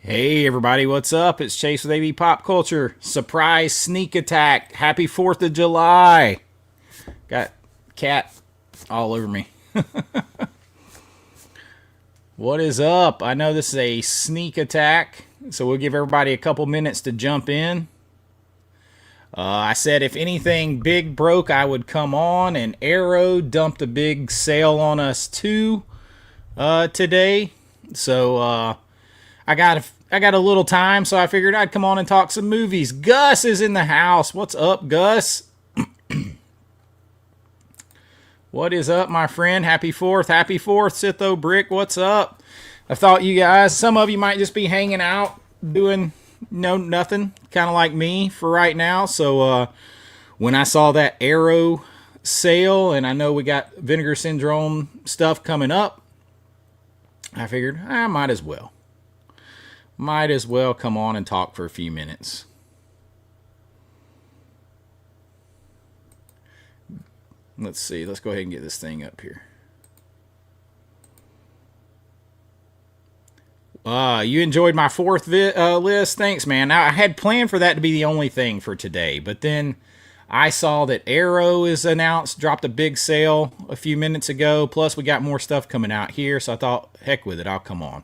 Hey everybody, what's up? It's Chase with AVA Pop Culture. Surprise sneak attack. Happy 4th of July. Got cat all over me. What is up? I know this is a sneak attack, so we'll give everybody a couple minutes to jump in. I said if anything big broke, I would come on, and Arrow dumped a big sale on us too today. So I got a little time, so I figured I'd come on and talk some movies. Gus is in the house. What's up, Gus? What is up, my friend? Happy 4th. Happy 4th, Sitho Brick. What's up? I thought you guys, some of you might just be hanging out, doing nothing, kind of like me for right now. So when I saw that Arrow sale, and I know we got Vinegar Syndrome stuff coming up, I figured I might as well. Might as well come on and talk for a few minutes. Let's see. Let's go ahead and get this thing up here. You enjoyed my 4th list? Thanks, man. Now, I had planned for that to be the only thing for today, but then I saw that Arrow is announced, dropped a big sale a few minutes ago. Plus, we got more stuff coming out here, so I thought, heck with it, I'll come on.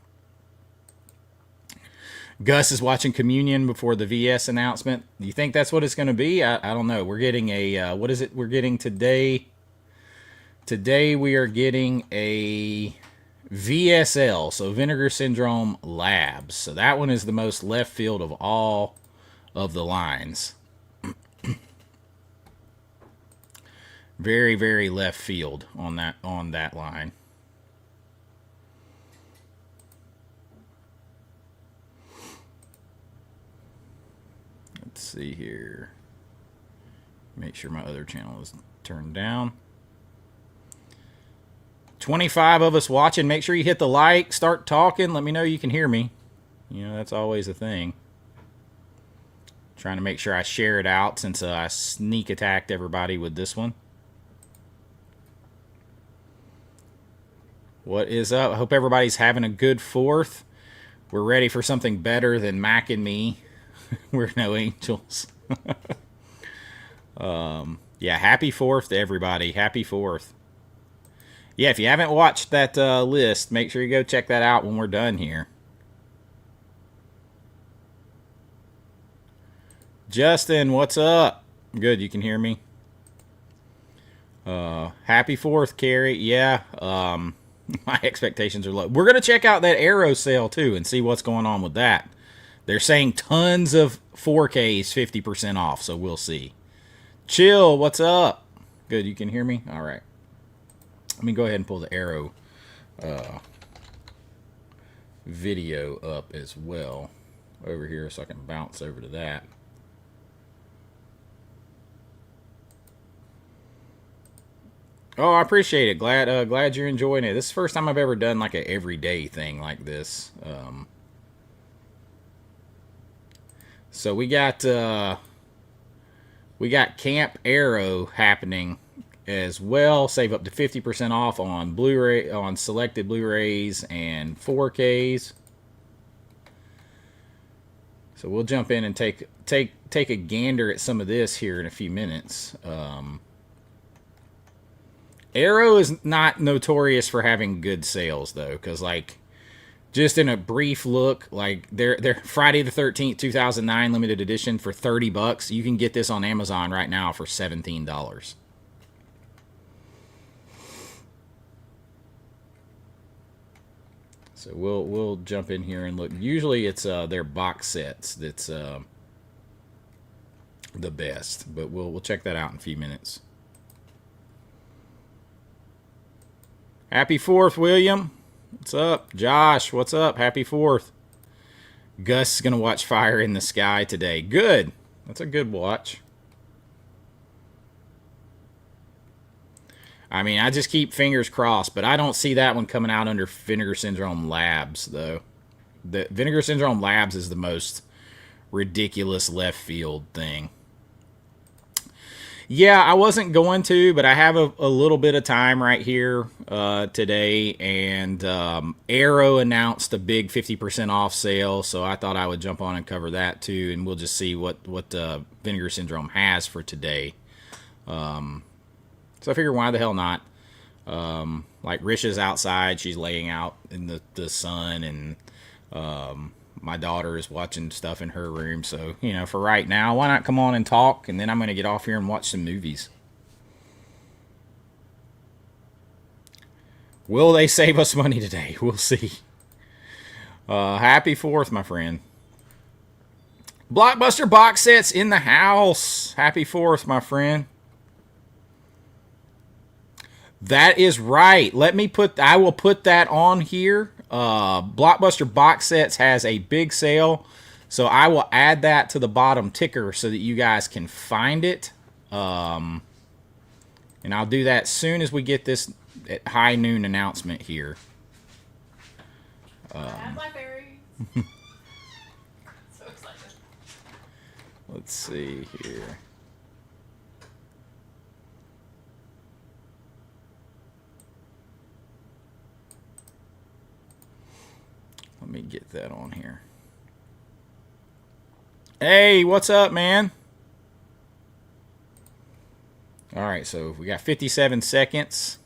Gus is watching Communion before the VS announcement. Do you think that's what it's going to be? I don't know. We're getting a, what is it we're getting today? Today we are getting a VSL, so Vinegar Syndrome Labs. So that one is the most left field of all of the lines. Very, very left field on that line. Let's see here. Make sure my other channel is turned down. 25 of us watching. Make sure you hit the like. Start talking. Let me know you can hear me. You know, that's always a thing. Trying to make sure I share it out since I sneak attacked everybody with this one. What is up? I hope everybody's having a good 4th. We're ready for something better than Mac and me. We're no angels. Yeah, happy 4th to everybody. Happy 4th. Yeah, if you haven't watched that list, make sure you go check that out when we're done here. Justin, what's up? Good, you can hear me. Happy 4th, Carrie. Yeah, my expectations are low. We're going to check out that Arrow sale, too, and see what's going on with that. They're saying tons of 4Ks 50% off, so we'll see. Chill, what's up? Good, you can hear me? All right. Let me go ahead and pull the Arrow video up as well over here so I can bounce over to that. Oh, I appreciate it. Glad you're enjoying it. This is the first time I've ever done like an everyday thing like this. So we got Camp Arrow happening as well. Save up to 50% off on Blu-ray, on selected Blu-rays and 4Ks. So we'll jump in and take a gander at some of this here in a few minutes. Arrow is not notorious for having good sales though, because like just in a brief look, like they're Friday the 13th 2009 limited edition for $30. You can get this on Amazon right now for $17. So we'll jump in here and look. Usually it's their box sets that's the best, but we'll check that out in a few minutes. Happy 4th, William. What's up? Josh, what's up? Happy 4th. Gus is going to watch Fire in the Sky today. Good. That's a good watch. I mean, I just keep fingers crossed, but I don't see that one coming out under Vinegar Syndrome Labs, though. The Vinegar Syndrome Labs is the most ridiculous left field thing. Yeah, I wasn't going to, but I have a little bit of time right here today, and Arrow announced a big 50% off sale, so I thought I would jump on and cover that too, and we'll just see what Vinegar Syndrome has for today. So I figure, why the hell not? Like, Risha's outside, she's laying out in the sun, and my daughter is watching stuff in her room. So, for right now, why not come on and talk? And then I'm going to get off here and watch some movies. Will they save us money today? We'll see. Happy 4th, my friend. Blockbuster box sets in the house. Happy 4th, my friend. That is right. I will put that on here. Blockbuster box sets has a big sale, so I will add that to the bottom ticker so that you guys can find it. And I'll do that as soon as we get this at high noon announcement here. Blackberry. So excited. Let's see here. Let me get that on here. Hey, what's up, man? All right, so we got 57 seconds.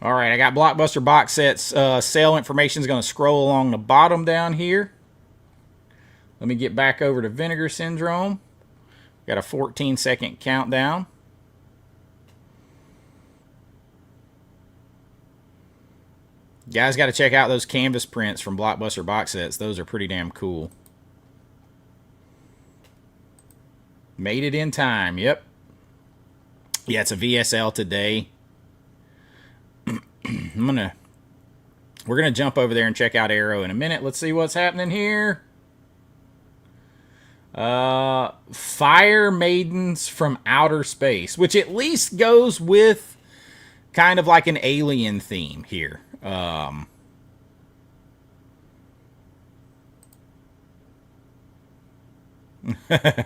All right, I got Blockbuster box sets. Sale information is going to scroll along the bottom down here. Let me get back over to Vinegar Syndrome. Got a 14-second countdown. You guys got to check out those canvas prints from Blockbuster box sets. Those are pretty damn cool. Made it in time. Yep. Yeah, it's a VSL today. We're gonna jump over there and check out Arrow in a minute. Let's see what's happening here. Fire Maidens from Outer Space, which at least goes with kind of like an alien theme here.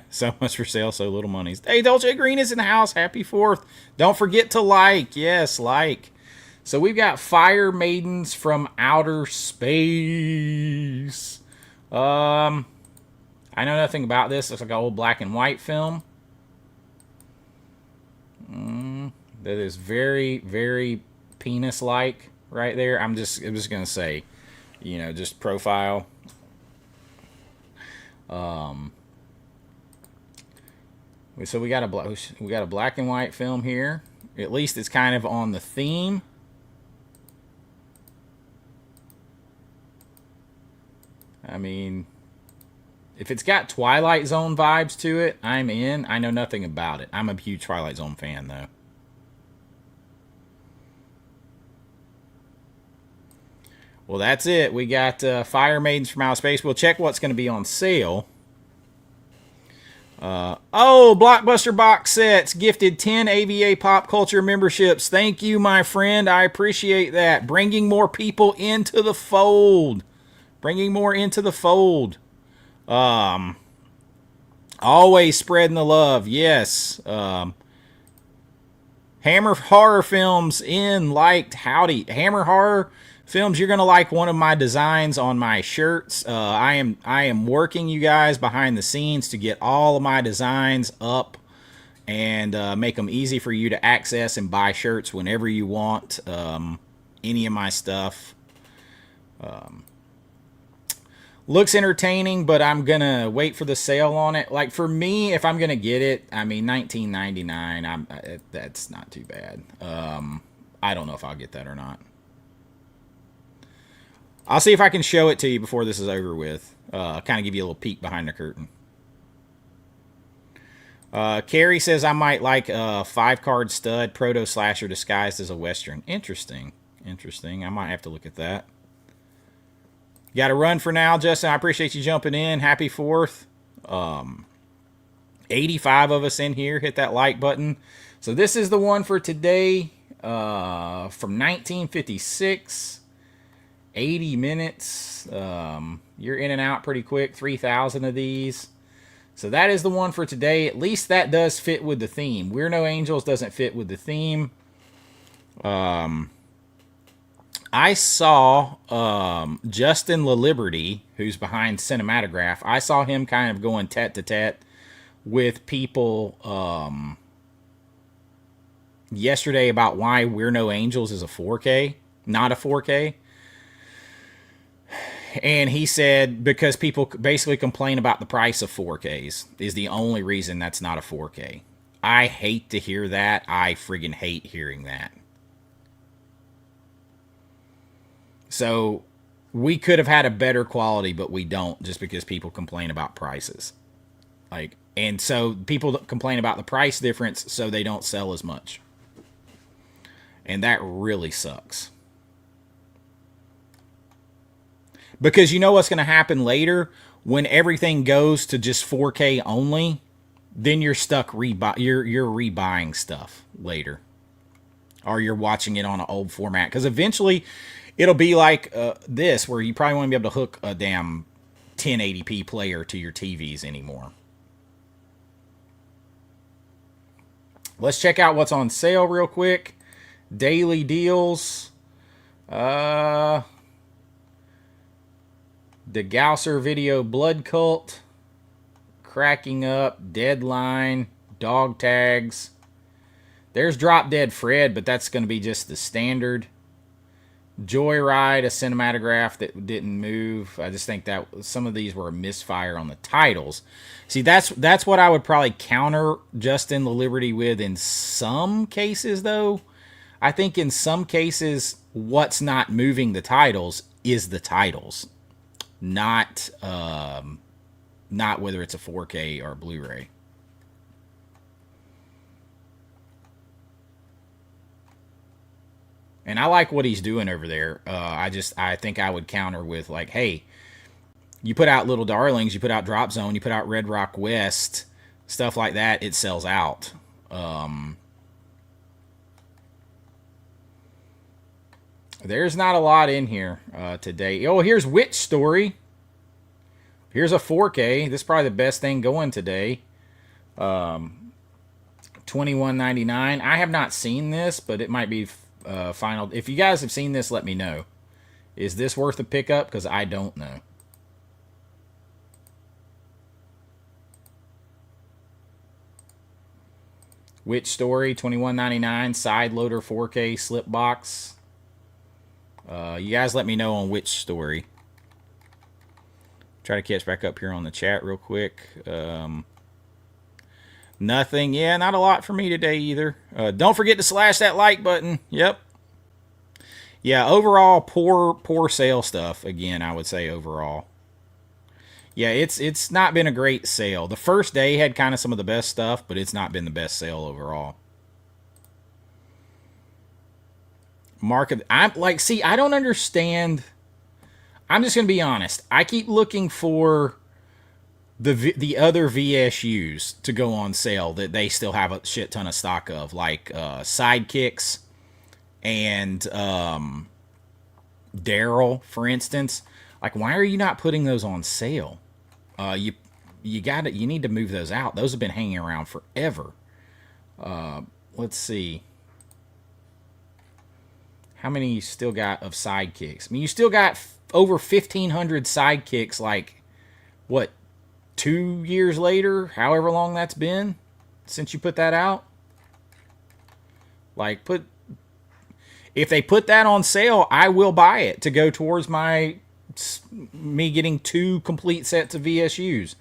So much for sale, so little monies. Hey, Dolce Green is in the house. Happy 4th. Don't forget to like. Yes, like. So we've got Fire Maidens from Outer Space. I know nothing about this. Looks like an old black and white film. That is very, very penis-like right there. I'm just gonna say, just profile. So we got a black and white film here. At least it's kind of on the theme. I mean, if it's got Twilight Zone vibes to it, I'm in. I know nothing about it. I'm a huge Twilight Zone fan, though. Well, that's it. We got Fire Maidens from Outer Space. We'll check what's going to be on sale. Blockbuster box sets gifted 10 AVA Pop Culture memberships. Thank you, my friend. I appreciate that. Bringing more people into the fold. Bringing more into the fold. Always spreading the love. Yes. Hammer Horror Films in liked. Howdy. Hammer Horror Films, you're going to like one of my designs on my shirts. I am working, you guys, behind the scenes to get all of my designs up and make them easy for you to access and buy shirts whenever you want. Any of my stuff. Looks entertaining, but I'm going to wait for the sale on it. Like, for me, if I'm going to get it, I mean, $19.99, that's not too bad. I don't know if I'll get that or not. I'll see if I can show it to you before this is over with. Kind of give you a little peek behind the curtain. Carrie says I might like a 5-card stud proto slasher disguised as a western. Interesting. Interesting. I might have to look at that. Got to run for now, Justin. I appreciate you jumping in. Happy 4th. 85 of us in here. Hit that like button. So this is the one for today, from 1956. 80 minutes. You're in and out pretty quick. 3,000 of these. So that is the one for today. At least that does fit with the theme. We're No Angels doesn't fit with the theme. I saw Justin LaLiberty, who's behind Cinematograph. I saw him kind of going tete-to-tete with people yesterday about why We're No Angels is a 4K, not a 4K. And he said because people basically complain about the price of 4Ks is the only reason that's not a 4K. I hate to hear that. I friggin' hate hearing that. So we could have had a better quality, but we don't just because people complain about prices. And so people complain about the price difference so they don't sell as much. And that really sucks. Because you know what's going to happen later when everything goes to just 4K only, then you're stuck you're rebuying stuff later. Or you're watching it on an old format. Because eventually it'll be like this, where you probably won't be able to hook a damn 1080p player to your TVs anymore. Let's check out what's on sale real quick. Daily deals. The Gausser Video Blood Cult. Cracking Up. Deadline. Dog Tags. There's Drop Dead Fred, but that's going to be just the standard. Joyride, a cinematograph that didn't move. I just think that some of these were a misfire on the titles. See, that's what I would probably counter Justin LaLiberty with in some cases, though. I think in some cases, what's not moving the titles is the titles, not whether it's a 4K or a Blu-ray. And I like what he's doing over there. I think I would counter with like, hey, you put out Little Darlings, you put out Drop Zone, you put out Red Rock West, stuff like that, it sells out. There's not a lot in here today. Oh, here's Witch Story. Here's a 4K. This is probably the best thing going today. $21.99. I have not seen this, but it might be final. If you guys have seen this, let me know. Is this worth a pickup? Because I don't know. Witch Story, $21.99. Side loader 4K slip box. You guys let me know on Witch Story. Try to catch back up here on the chat real quick. Nothing. Yeah, not a lot for me today either. Don't forget to slash that like button. Yep. Yeah, overall, poor sale stuff. Again, I would say overall. Yeah, it's not been a great sale. The first day had kind of some of the best stuff, but it's not been the best sale overall. I don't understand. I'm just going to be honest. I keep looking for the other VSUs to go on sale that they still have a shit ton of stock of, like Sidekicks and Daryl, for instance. Like, why are you not putting those on sale? You need to move those out. Those have been hanging around forever. Let's see. How many you still got of Sidekicks? I mean, you still got over 1,500 Sidekicks, like, what, 2 years later? However long that's been since you put that out? Like, if they put that on sale, I will buy it to go towards me getting 2 complete sets of VSUs.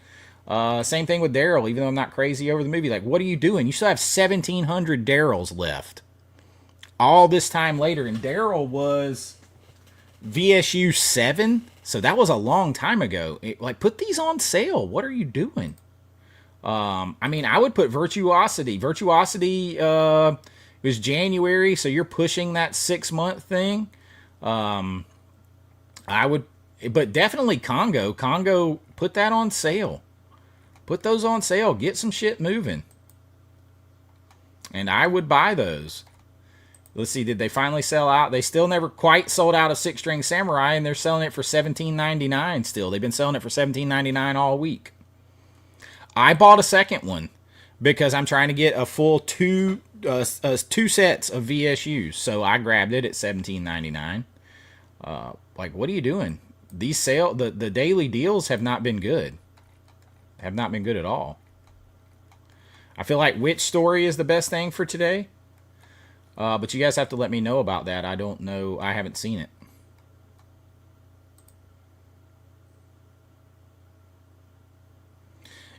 Same thing with Daryl, even though I'm not crazy over the movie. Like, what are you doing? You still have 1,700 Daryls left. All this time later, and Daryl was VSU 7, so that was a long time ago. Like, put these on sale. What are you doing? I mean, I would put Virtuosity. Virtuosity was January, so you're pushing that 6 month thing. I would, but definitely Congo. Congo, put that on sale. Put those on sale. Get some shit moving. And I would buy those. Let's see, did they finally sell out? They still never quite sold out of Six String Samurai, and they're selling it for $17.99 still. They've been selling it for $17.99 all week. I bought a second one because I'm trying to get a full two sets of VSUs. So I grabbed it at $17.99. Like, what are you doing? These the daily deals have not been good. Have not been good at all. I feel like which story is the best thing for today? But you guys have to let me know about that. I don't know. I haven't seen it.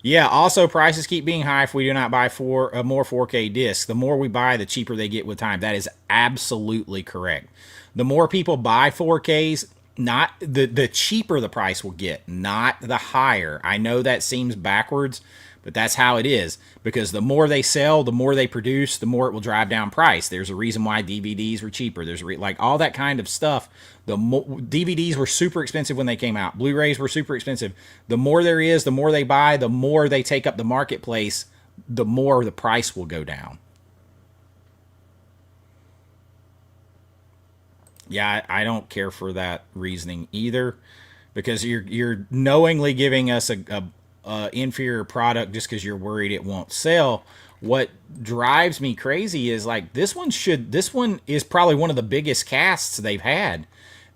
Yeah, also prices keep being high if we do not buy more 4K discs. The more we buy, the cheaper they get with time. That is absolutely correct. The more people buy 4Ks, not the cheaper the price will get, not the higher. I know that seems backwards, but that's how it is, because the more they sell, the more they produce, the more it will drive down price. There's a reason why DVDs were cheaper. There's like all that kind of stuff. DVDs were super expensive when they came out. Blu-rays were super expensive. The more there is, the more they buy, the more they take up the marketplace, the more the price will go down. Yeah, I don't care for that reasoning either, because you're knowingly giving us a inferior product just because you're worried it won't sell. What drives me crazy is like this one is probably one of the biggest casts they've had.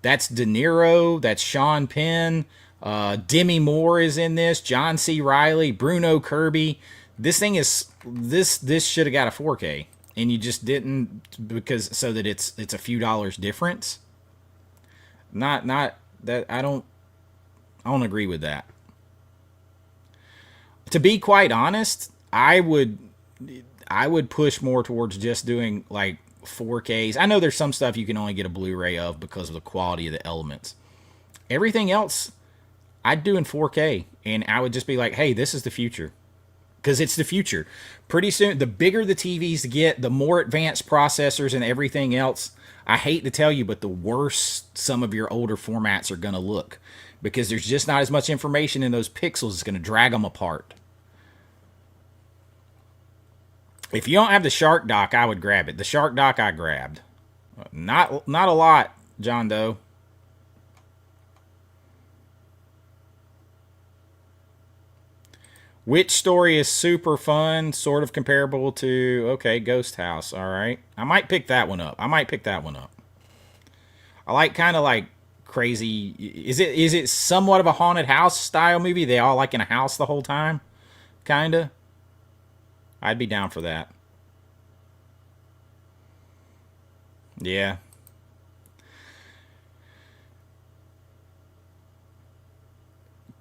That's De Niro, that's Sean Penn, Demi Moore is in this, John C. Reilly, Bruno Kirby. This should have got a 4K, and you just didn't, because so that it's a few dollars difference. Not that I don't agree with that. To be quite honest, I would push more towards just doing like 4Ks. I know there's some stuff you can only get a Blu-ray of because of the quality of the elements. Everything else, I'd do in 4K, and I would just be like, hey, this is the future. Because it's the future. Pretty soon, the bigger the TVs get, the more advanced processors and everything else, I hate to tell you, but the worse some of your older formats are going to look. Because there's just not as much information in those pixels. It's going to drag them apart. If you don't have the Shark Dock, I would grab it. The Shark Dock I grabbed. Not a lot, John Doe. Which story is super fun, sort of comparable to, okay, Ghost House, all right. I might pick that one up. I like kind of like crazy. Is it somewhat of a haunted house style movie? They all like in a house the whole time? Kinda. I'd be down for that. Yeah.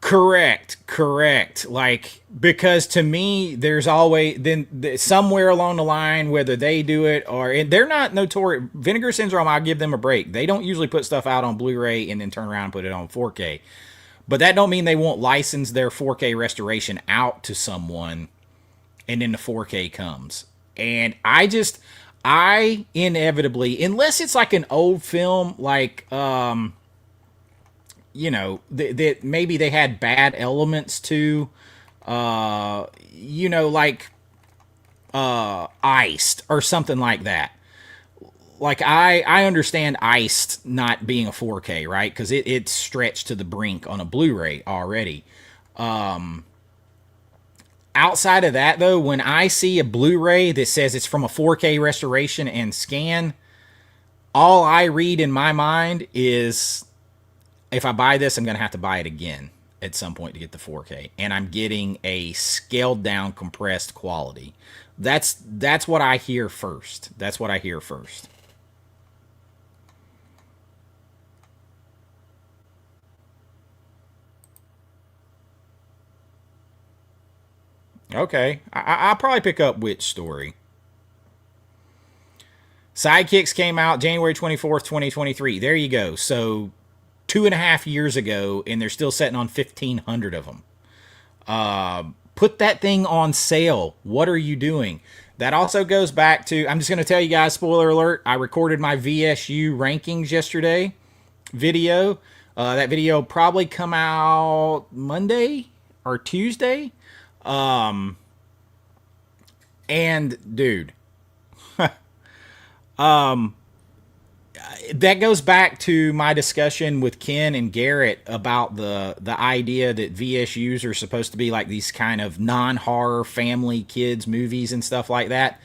Correct. Like, because to me, there's always then somewhere along the line, whether they do it or, and they're not notorious. Vinegar Syndrome, I'll give them a break. They don't usually put stuff out on Blu-ray and then turn around and put it on 4K. But that don't mean they won't license their 4K restoration out to someone, and then the 4K comes. And I inevitably, unless it's like an old film, like that maybe they had bad elements to, like Iced or something like that. Like I understand Iced not being a 4K, right? Because it's stretched to the brink on a Blu-ray already. Outside of that, though, when I see a Blu-ray that says it's from a 4K restoration and scan, all I read in my mind is, if I buy this, I'm going to have to buy it again at some point to get the 4K. And I'm getting a scaled down, compressed quality. That's what I hear first. Okay. I'll probably pick up which story. Sidekicks came out January 24th, 2023. There you go. So 2.5 years ago, and they're still sitting on 1,500 of them. Put that thing on sale. What are you doing? That also goes back to, I'm just going to tell you guys, spoiler alert, I recorded my VSU rankings yesterday video. That video probably come out Monday or Tuesday. And dude, that goes back to my discussion with Ken and Garrett about the idea that VSUs are supposed to be like these kind of non-horror family kids movies and stuff like that.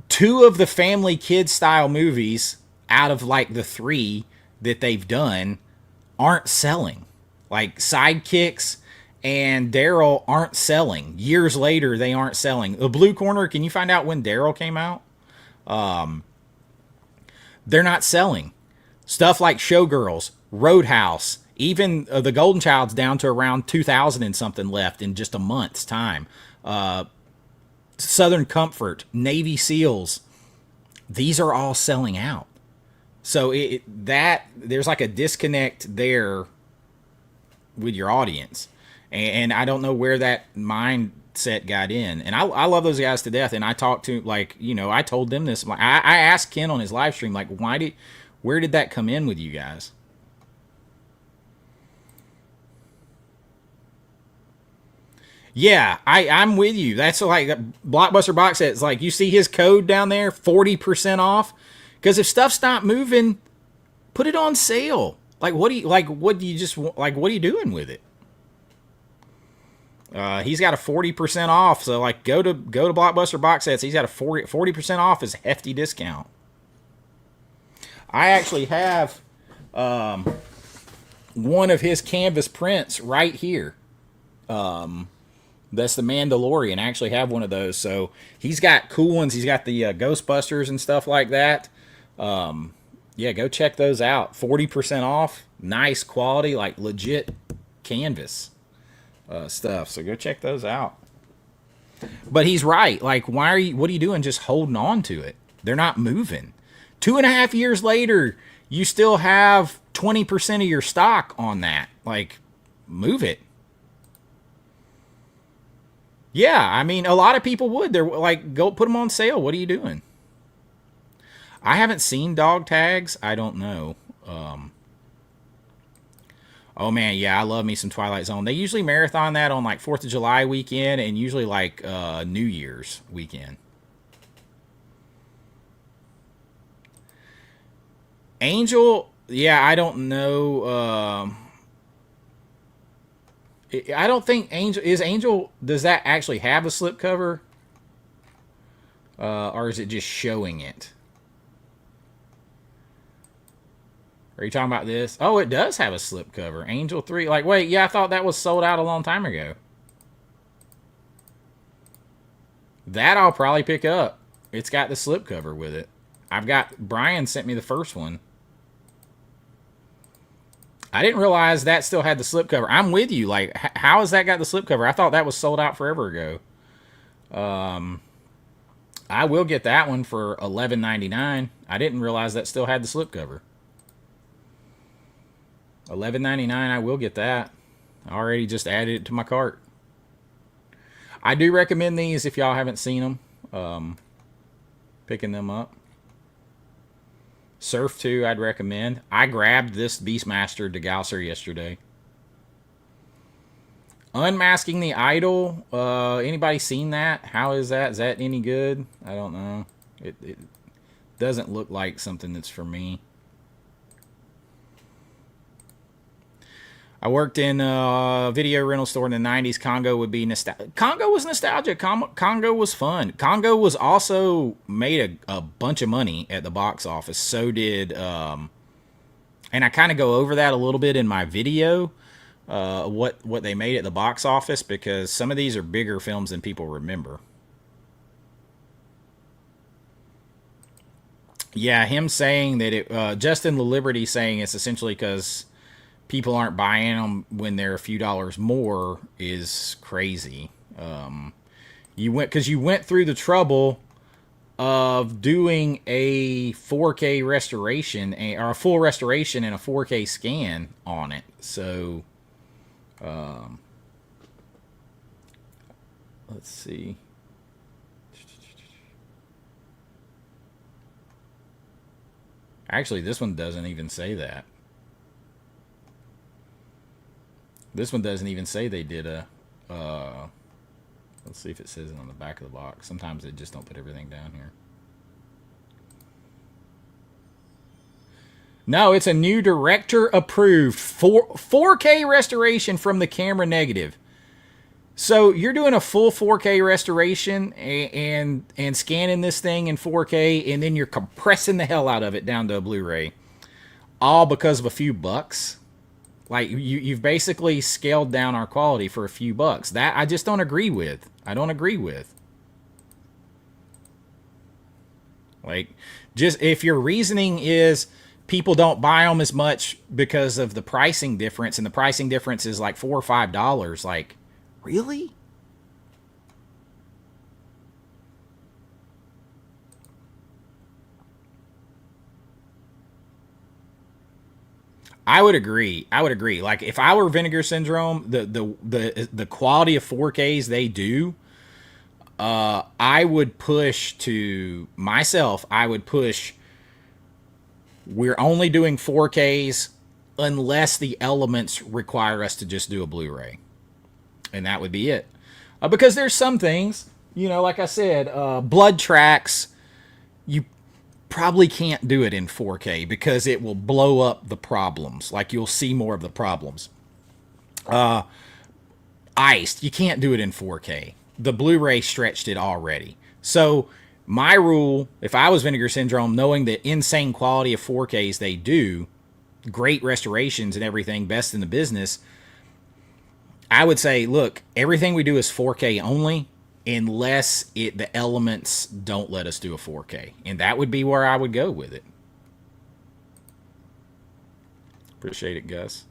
Two of the family kids style movies out of like the three that they've done aren't selling. Like Sidekicks and Daryl aren't selling. Years later, they aren't selling. The Blue Corner, can you find out when Daryl came out? They're not selling. Stuff like Showgirls, Roadhouse, even The Golden Child's down to around 2,000 and something left in just a month's time. Southern Comfort, Navy SEALs, these are all selling out. So there's like a disconnect there with your audience. And I don't know where that mindset got in. And I love those guys to death. And I talked to, like, you know, I told them this. I asked Ken on his live stream, like, where did that come in with you guys? Yeah, I'm with you. That's like Blockbuster box set. It's like, you see his code down there, 40% off. Because if stuff's not moving, put it on sale. Like, what are you doing with it? He's got a 40% off. So like, go to Blockbuster box sets. He's got a 40% off is a hefty discount. I actually have one of his canvas prints right here. That's the Mandalorian. I actually have one of those. So he's got cool ones. He's got the Ghostbusters and stuff like that. Yeah, go check those out. 40% off. Nice quality, like legit canvas stuff. So go check those out. But he's right. Like, what are you doing just holding on to it? They're not moving. 2.5 years later, you still have 20% of your stock on that. Like, move it. Yeah, I mean, a lot of people would. They're like, go put them on sale. What are you doing? I haven't seen dog tags. I don't know. Oh man, yeah, I love me some Twilight Zone. They usually marathon that on like 4th of July weekend and usually like New Year's weekend. Angel, yeah, I don't know. I don't think Angel, does that actually have a slipcover? Or is it just showing it? Are you talking about this? Oh, it does have a slipcover. Angel 3. Like, wait, yeah, I thought that was sold out a long time ago. That I'll probably pick up. It's got the slipcover with it. Brian sent me the first one. I didn't realize that still had the slipcover. I'm with you. Like, how has that got the slipcover? I thought that was sold out forever ago. I will get that one for $11.99. I didn't realize that still had the slipcover. $11.99. I will get that. I already just added it to my cart. I do recommend these if y'all haven't seen them. Picking them up. Surf 2, I'd recommend. I grabbed this Beastmaster Degausser yesterday. Unmasking the Idol. Anybody seen that? How is that? Is that any good? I don't know. It doesn't look like something that's for me. I worked in a video rental store in the 90s. Congo would be nostalgic. Congo was nostalgic. Congo was fun. Congo was also made a bunch of money at the box office. So did, and I kind of go over that a little bit in my video, what they made at the box office, because some of these are bigger films than people remember. Yeah, him saying that Justin the Liberty saying it's essentially because people aren't buying them when they're a few dollars more is crazy. You went through the trouble of doing a 4K restoration or a full restoration and a 4K scan on it. So, Let's see. Actually, this one doesn't even say that. This one doesn't even say they did a. Let's see if it says it on the back of the box. Sometimes they just don't put everything down here. No, it's a new director approved 4K restoration from the camera negative. So you're doing a full 4K restoration and scanning this thing in 4K, and then you're compressing the hell out of it down to a Blu-ray, all because of a few bucks. Like you've basically scaled down our quality for a few bucks. That I just don't agree with. I don't agree with. Like, just if your reasoning is people don't buy them as much because of the pricing difference, and the pricing difference is like $4 or $5, like, really? I would agree. I would agree. Like if I were Vinegar Syndrome, the quality of 4Ks they do, I would push to myself. I would push. We're only doing 4Ks unless the elements require us to just do a Blu-ray, and that would be it. Because there's some things, like I said, blood tracks, you probably can't do it in 4K because it will blow up the problems. Like you'll see more of the problems. Iced, you can't do it in 4K. The Blu-ray stretched it already. So my rule, if I was Vinegar Syndrome, knowing the insane quality of 4Ks they do, great restorations and everything, best in the business, I would say, look, everything we do is 4K only, unless the elements don't let us do a 4K. And that would be where I would go with it. Appreciate it, Gus.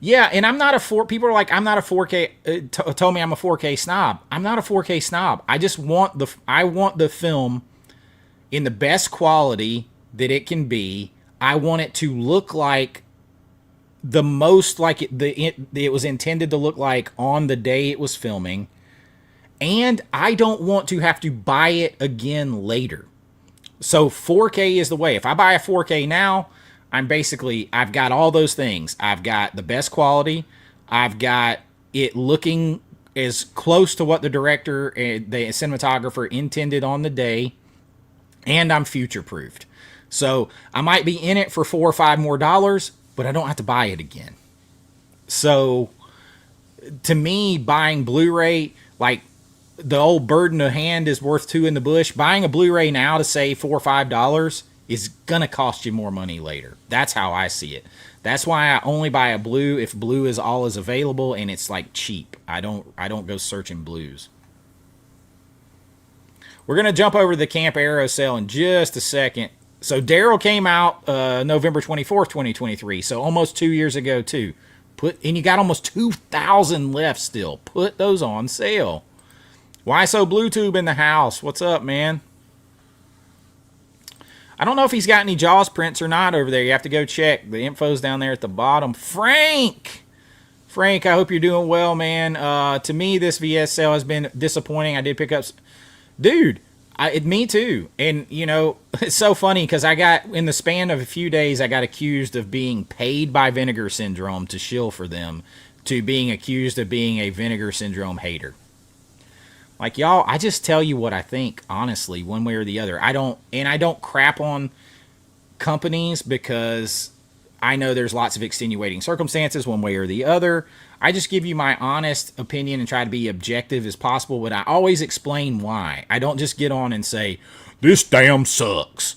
Yeah, and I'm not people are like, I'm not a 4K, told me I'm a 4K snob. I'm not a 4K snob. I just want the film in the best quality that it can be. I want it to look like the most like it was intended to look like on the day it was filming. And I don't want to have to buy it again later. So 4K is the way. If I buy a 4K now, I've got all those things. I've got the best quality. I've got it looking as close to what the director and the cinematographer intended on the day. And I'm future-proofed. So I might be in it for $4 or $5 more, but I don't have to buy it again. So to me, buying Blu-ray, like the old bird in the hand is worth two in the bush. Buying a Blu-ray now to save $4 or $5 is going to cost you more money later. That's how I see it. That's why I only buy a blue if blue is all is available and it's like cheap. I don't go searching blues. We're going to jump over to the Camp Arrow sale in just a second. So Daryl came out November 24th, 2023. So almost 2 years ago too. And you got almost 2,000 left still. Put those on sale. Why so Bluetooth in the house? What's up, man? I don't know if he's got any Jaws prints or not over there. You have to go check. The info's down there at the bottom. Frank, I hope you're doing well, man. To me, this VS sale has been disappointing. I did pick up... Dude, me too. And, it's so funny because in the span of a few days, I got accused of being paid by Vinegar Syndrome to shill for them, to being accused of being a Vinegar Syndrome hater. Like, y'all, I just tell you what I think, honestly, one way or the other. I don't crap on companies because I know there's lots of extenuating circumstances one way or the other. I just give you my honest opinion and try to be objective as possible, but I always explain why. I don't just get on and say, this damn sucks.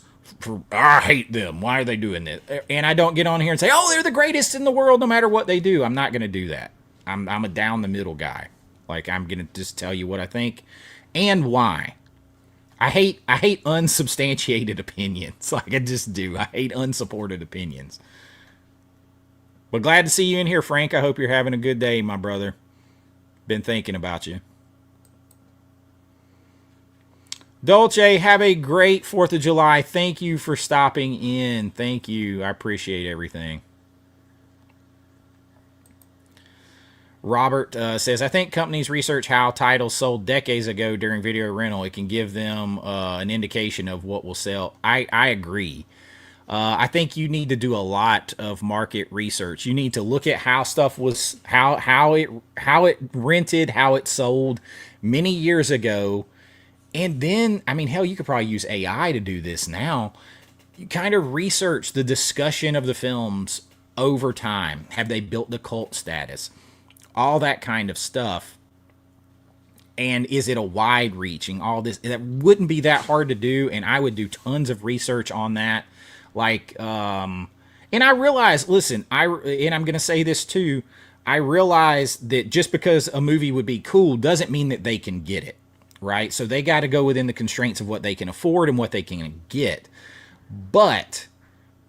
I hate them. Why are they doing this? And I don't get on here and say, oh, they're the greatest in the world no matter what they do. I'm not going to do that. I'm a down the middle guy. Like, I'm going to just tell you what I think and why. I hate unsubstantiated opinions. Like, I just do. I hate unsupported opinions. But glad to see you in here, Frank. I hope you're having a good day, my brother. Been thinking about you. Dolce, have a great 4th of July. Thank you for stopping in. Thank you. I appreciate everything. Robert says, I think companies research how titles sold decades ago during video rental. It can give them an indication of what will sell. I agree. I think you need to do a lot of market research. You need to look at how stuff was, how it rented, how it sold many years ago, and then, I mean, hell, you could probably use AI to do this now. You kind of research the discussion of the films over time. Have they built the cult status? All that kind of stuff. And is it a wide reaching? All this that wouldn't be that hard to do, and I would do tons of research on that. Like, and I realize, listen, and I'm gonna say this too. I realize that just because a movie would be cool doesn't mean that they can get it, right? So they got to go within the constraints of what they can afford and what they can get. But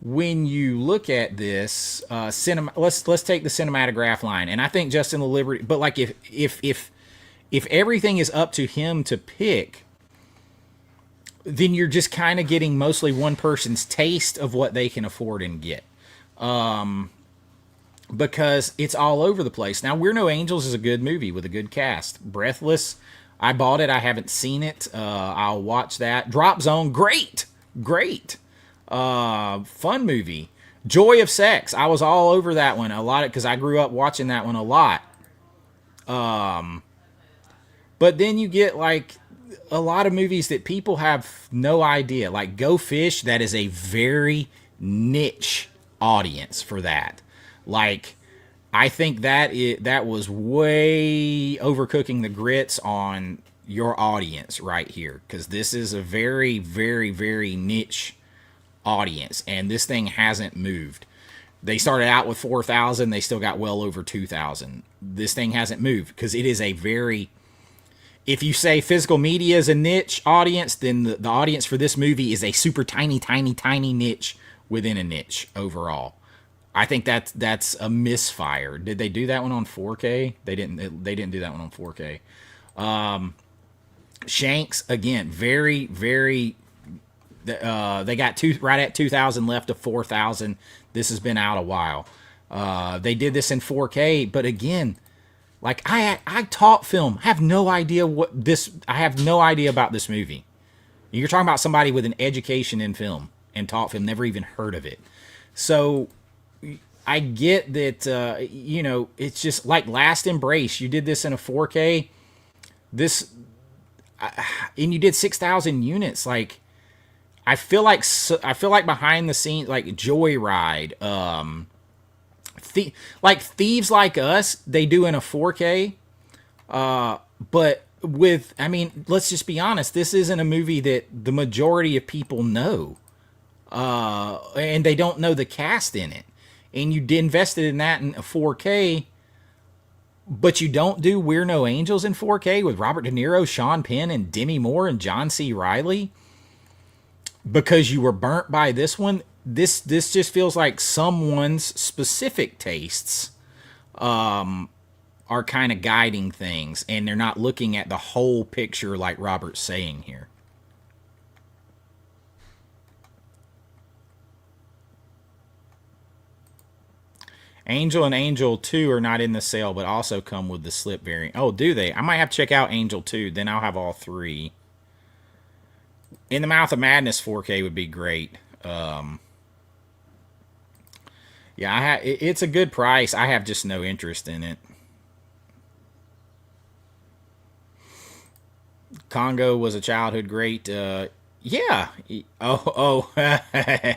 when you look at this let's take the cinematograph line, and I think Justin the Liberty, but like if everything is up to him to pick, then you're just kind of getting mostly one person's taste of what they can afford and get, because it's all over the place. Now, We're No Angels is a good movie with a good cast. Breathless, I bought it, I haven't seen it. I'll watch that. Drop Zone, great. Fun movie. Joy of Sex, I was all over that one a lot because I grew up watching that one a lot. But then you get like a lot of movies that people have no idea, like Go Fish. That is a very niche audience for that. Like, I think that was way overcooking the grits on your audience right here, because this is a very, very, very niche audience, and this thing hasn't moved. They started out with 4,000, they still got well over 2,000. This thing hasn't moved because it is a very, if you say physical media is a niche audience, then the audience for this movie is a super tiny, tiny, tiny niche within a niche overall. I think that's a misfire. Did they do that one on 4K? They didn't. They didn't do that one on 4K. Shanks, again, very, very. They got right at 2,000 left of 4,000. This has been out a while. They did this in 4K, but again, like I taught film. I have no idea I have no idea about this movie. You're talking about somebody with an education in film and taught film, never even heard of it. So I get that, it's just like Last Embrace. You did this in a 4K. And you did 6,000 units. Like, I feel like behind the scenes, like Joyride, like Thieves Like Us, they do in a 4K. But I mean, let's just be honest. This isn't a movie that the majority of people know. And they don't know the cast in it. And you invested in that in a 4K, but you don't do We're No Angels in 4K with Robert De Niro, Sean Penn, and Demi Moore and John C. Reilly because you were burnt by this one. This just feels like someone's specific tastes are kind of guiding things, and they're not looking at the whole picture like Robert's saying here. Angel and Angel 2 are not in the sale, but also come with the slip variant. Oh, do they? I might have to check out Angel 2. Then I'll have all three. In the Mouth of Madness 4K would be great. Yeah, it's a good price. I have just no interest in it. Congo was a childhood great. Yeah. Oh. Yeah.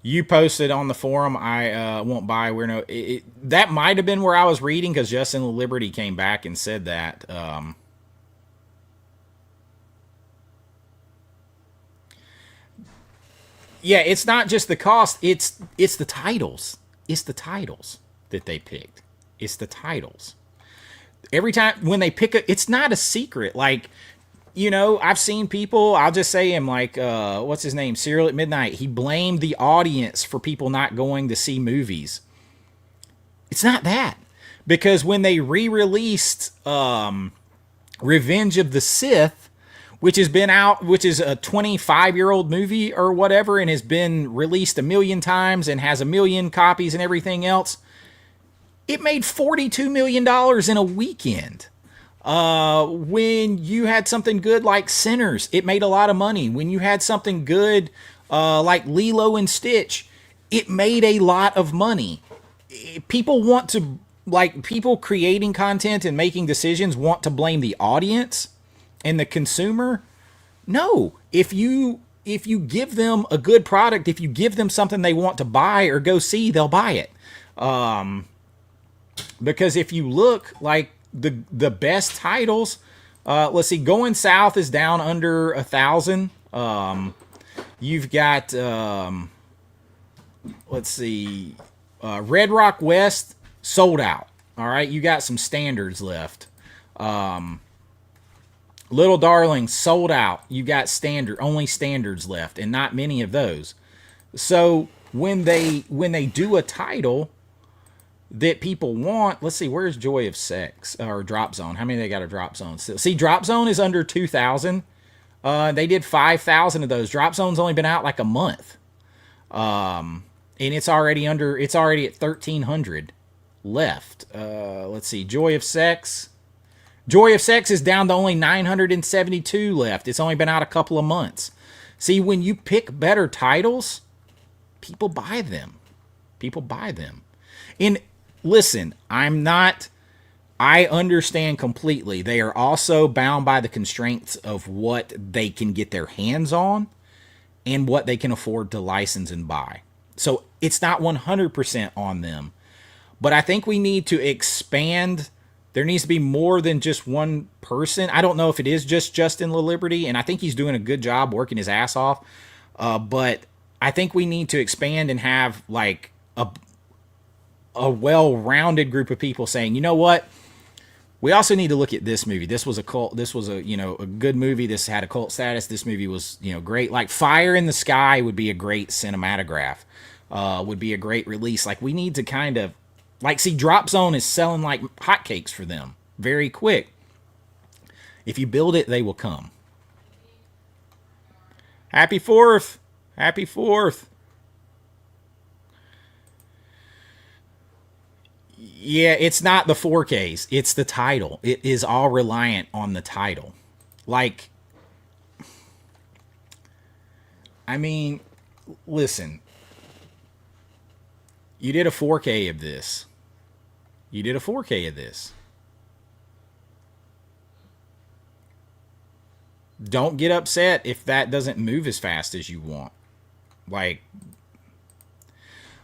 You posted on the forum, I won't buy. That might have been where I was reading, because Justin Liberty came back and said that. Yeah, it's not just the cost. It's the titles. It's the titles that they picked. It's the titles. Every time when they pick it's not a secret. Like, I've seen people, I'll just say him, like, what's his name? Serial at Midnight. He blamed the audience for people not going to see movies. It's not that. Because when they re-released Revenge of the Sith, which has been out, which is a 25-year-old movie or whatever, and has been released a million times and has a million copies and everything else. It made $42 million in a weekend. When you had something good like Sinners, it made a lot of money. When you had something good like Lilo and Stitch, it made a lot of money. People want to, like, people creating content and making decisions want to blame the audience and the consumer. No, if you give them a good product, if you give them something they want to buy or go see, they'll buy it. Because if you look, like, the best titles, let's see, Going South is down under 1,000. You've got let's see, Red Rock West sold out. All right, you got some standards left. Little Darling sold out. You got only standards left, and not many of those. So when they do a title that people want, let's see, where's Joy of Sex or Drop Zone? How many they got a Drop Zone still? See, Drop Zone is under 2,000. They did 5,000 of those. Drop Zone's only been out like a month. And it's already at 1,300 left. Let's see, Joy of Sex. Joy of Sex is down to only 972 left. It's only been out a couple of months. See, when you pick better titles, people buy them. People buy them. And listen, I understand completely. They are also bound by the constraints of what they can get their hands on and what they can afford to license and buy. So it's not 100% on them. But I think we need to expand. There needs to be more than just one person. I don't know if it is just Justin LaLiberty, and I think he's doing a good job working his ass off. But I think we need to expand and have like a well-rounded group of people saying, you know what? We also need to look at this movie. This was a cult. This was a good movie. This had a cult status. This movie was, great. Like Fire in the Sky would be a great cinematograph. Would be a great release. Like we need to kind of, like, see, Drop Zone is selling like hotcakes for them very quick. If you build it, they will come. Happy 4th. Happy 4th. Yeah, it's not the 4Ks. It's the title. It is all reliant on the title. Like, I mean, listen. You did a 4K of this. You did a 4K of this. Don't get upset if that doesn't move as fast as you want. Like,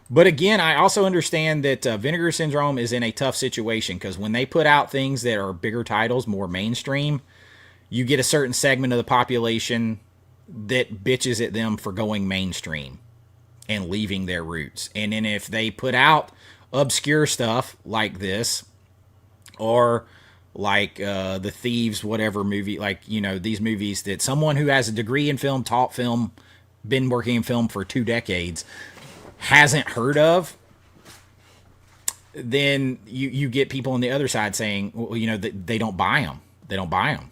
but again, I also understand that Vinegar Syndrome is in a tough situation because when they put out things that are bigger titles, more mainstream, you get a certain segment of the population that bitches at them for going mainstream and leaving their roots. And then if they put out obscure stuff like this, or like The Thieves, whatever movie, like, these movies that someone who has a degree in film, taught film, been working in film for 2 decades, hasn't heard of, then you get people on the other side saying, well, that they don't buy them. They don't buy them.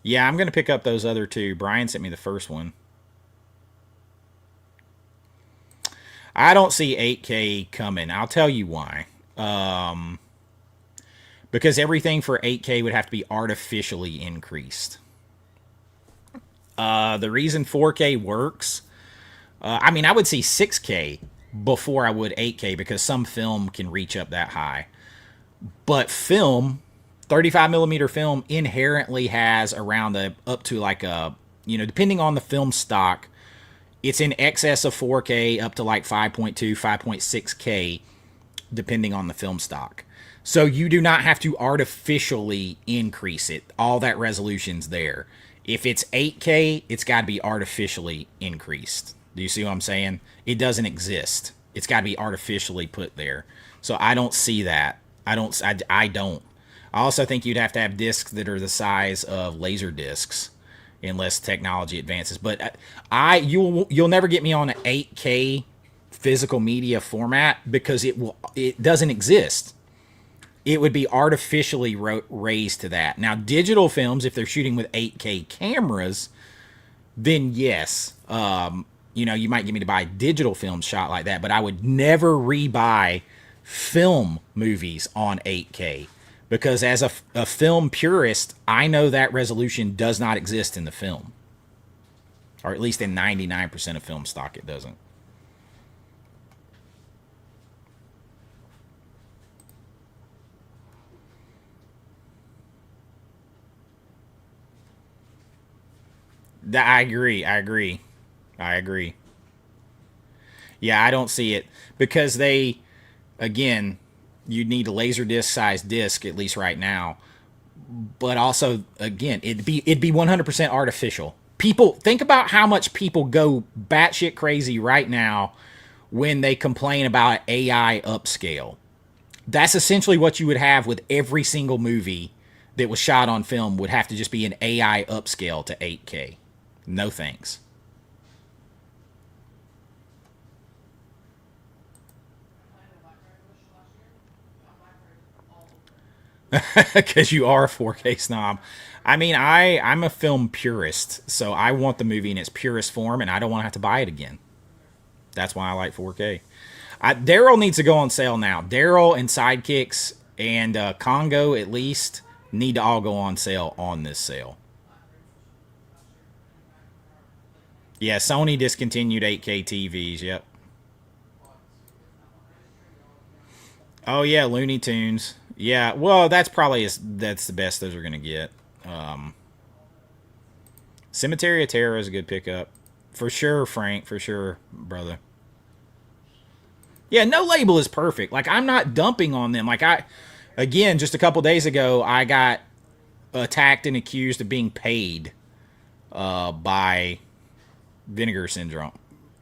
Yeah, I'm going to pick up those other 2. Brian sent me the first one. I don't see 8K coming. I'll tell you why. Because everything for 8K would have to be artificially increased. The reason 4K works, I would see 6K before I would 8K because some film can reach up that high. But film, 35 millimeter film inherently has around up to like a, depending on the film stock, it's in excess of 4K up to like 5.2, 5.6K, depending on the film stock. So you do not have to artificially increase it. All that resolution's there. If it's 8K, it's got to be artificially increased. Do you see what I'm saying? It doesn't exist. It's got to be artificially put there. So I don't see that. I don't. I also think you'd have to have discs that are the size of laser discs, unless technology advances. But you'll never get me on an 8K physical media format because it doesn't exist. it would be artificially raised to that. Now, digital films, if they're shooting with 8K cameras, then yes, you might get me to buy digital films shot like that, but I would never rebuy film movies on 8K because as a film purist, I know that resolution does not exist in the film, or at least in 99% of film stock, it doesn't. I agree. I agree. I agree. Yeah, I don't see it because again, you need a laser disc sized disc at least right now. But also, again, it'd be 100% artificial. People think about how much people go batshit crazy right now when they complain about AI upscale. That's essentially what you would have with every single movie that was shot on film would have to just be an AI upscale to 8K. No thanks. Because you are a 4K snob. I mean, I'm a film purist, so I want the movie in its purest form, and I don't want to have to buy it again. That's why I like 4K. Daryl needs to go on sale now. Daryl and Sidekicks and Congo at least need to all go on sale on this sale. Yeah, Sony discontinued 8K TVs. Yep. Oh yeah, Looney Tunes. Yeah, well, that's the best those are gonna get. Um, Cemetery of Terror is a good pickup for sure, Frank. For sure, brother. Yeah, no label is perfect. Like I'm not dumping on them. Again, just a couple days ago, I got attacked and accused of being paid by Vinegar Syndrome.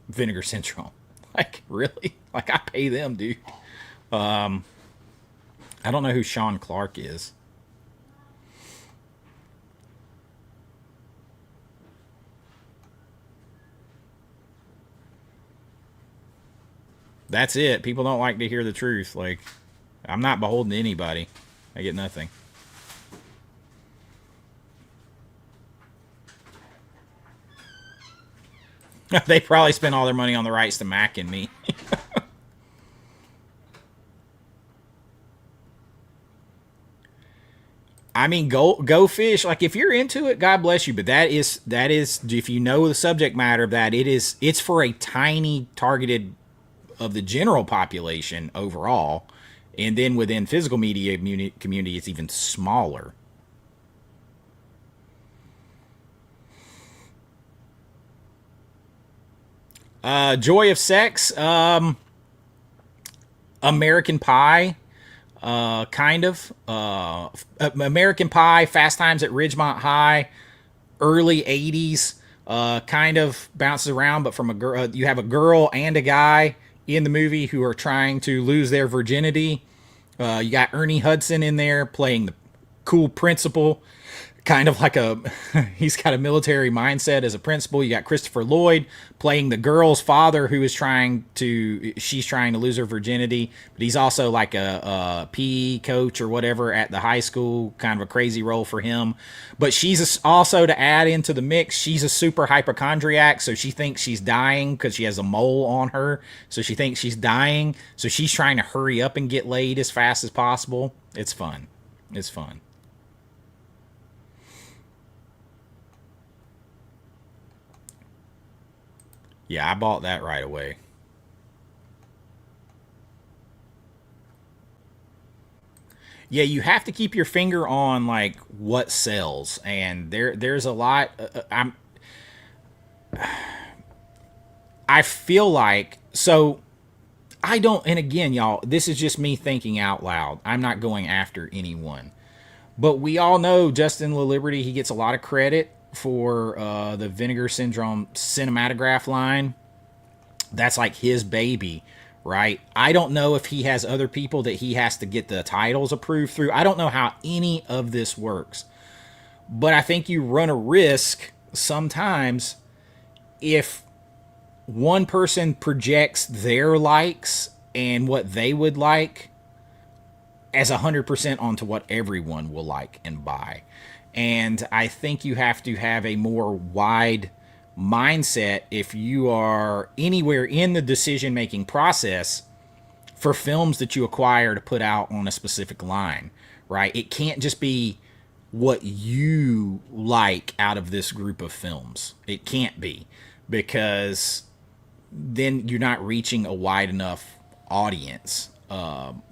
Vinegar Syndrome. Like really? Like I pay them, dude. I don't know who Sean Clark is. That's it. People don't like to hear the truth. Like I'm not beholden to anybody. I get nothing. They probably spent all their money on the rights to Mac and me. I mean, go fish. Like if you're into it, God bless you. But that is if you know the subject matter of that, it's for a tiny targeted of the general population overall, and then within physical media community, it's even smaller. Joy of Sex, American Pie, kind of. American Pie, Fast Times at Ridgemont High, early 80s, kind of bounces around, but from a girl, you have a girl and a guy in the movie who are trying to lose their virginity. You got Ernie Hudson in there playing the cool principal, kind of like a he's got a military mindset as a principal. You got Christopher Lloyd playing the girl's father who is she's trying to lose her virginity, but he's also like a PE coach or whatever at the high school, kind of a crazy role for him. But also, to add into the mix, she's a super hypochondriac, so she thinks she's dying because she has a mole on her, so she thinks she's dying, so she's trying to hurry up and get laid as fast as possible. It's fun. It's fun. Yeah, I bought that right away. Yeah, you have to keep your finger on like what sells, and there's a lot. I feel like so I don't, and again, y'all, this is just me thinking out loud. I'm not going after anyone, but we all know Justin LaLiberty. He gets a lot of credit for the Vinegar Syndrome cinematograph line. That's like his baby, right? I don't know if he has other people that he has to get the titles approved through. I don't know how any of this works, but I think you run a risk sometimes if one person projects their likes and what they would like as 100% onto what everyone will like and buy. And I think you have to have a more wide mindset if you are anywhere in the decision making process for films that you acquire to put out on a specific line, right? It can't just be what you like out of this group of films. It can't be, because then you're not reaching a wide enough audience.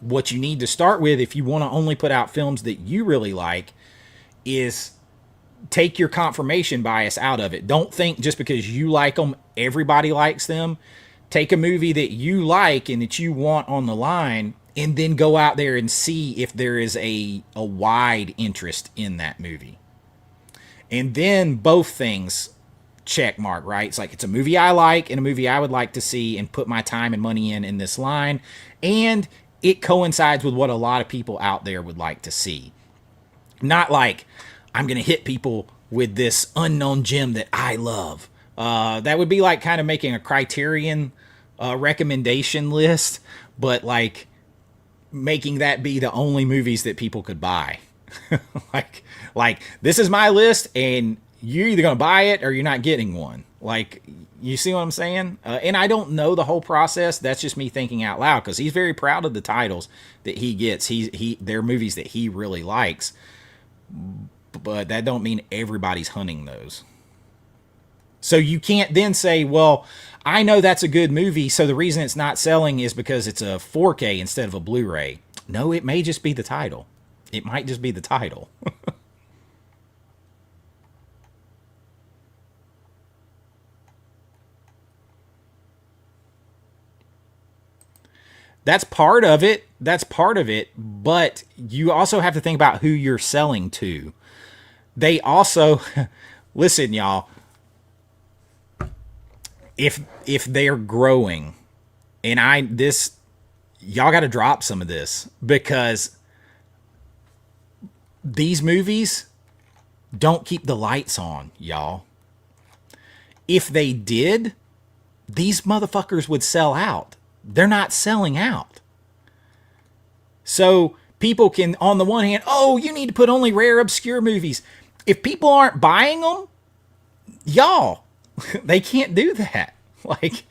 What you need to start with, if you want to only put out films that you really like, is take your confirmation bias out of it. Don't think just because you like them, everybody likes them. Take a movie that you like and that you want on the line, and then go out there and see if there is a wide interest in that movie. And then both things check mark, right? It's like, it's a movie I like and a movie I would like to see and put my time and money in this line, and it coincides with what a lot of people out there would like to see. Not like, I'm going to hit people with this unknown gem that I love. That would be like kind of making a Criterion recommendation list, but like making that be the only movies that people could buy. like this is my list, and you're either going to buy it or you're not getting one. Like, you see what I'm saying? And I don't know the whole process. That's just me thinking out loud, because he's very proud of the titles that he gets. They're movies that he really likes, but that don't mean everybody's hunting those. So you can't then say, well, I know that's a good movie, so the reason it's not selling is because it's a 4K instead of a Blu-ray. No, it may just be the title. It might just be the title. That's part of it. That's part of it. But you also have to think about who you're selling to. They also, listen, y'all, if they're growing, and y'all got to drop some of this, because these movies don't keep the lights on, y'all. If they did, these motherfuckers would sell out. They're not selling out. So people can, on the one hand, oh, you need to put only rare, obscure movies. If people aren't buying them, y'all, they can't do that. Like,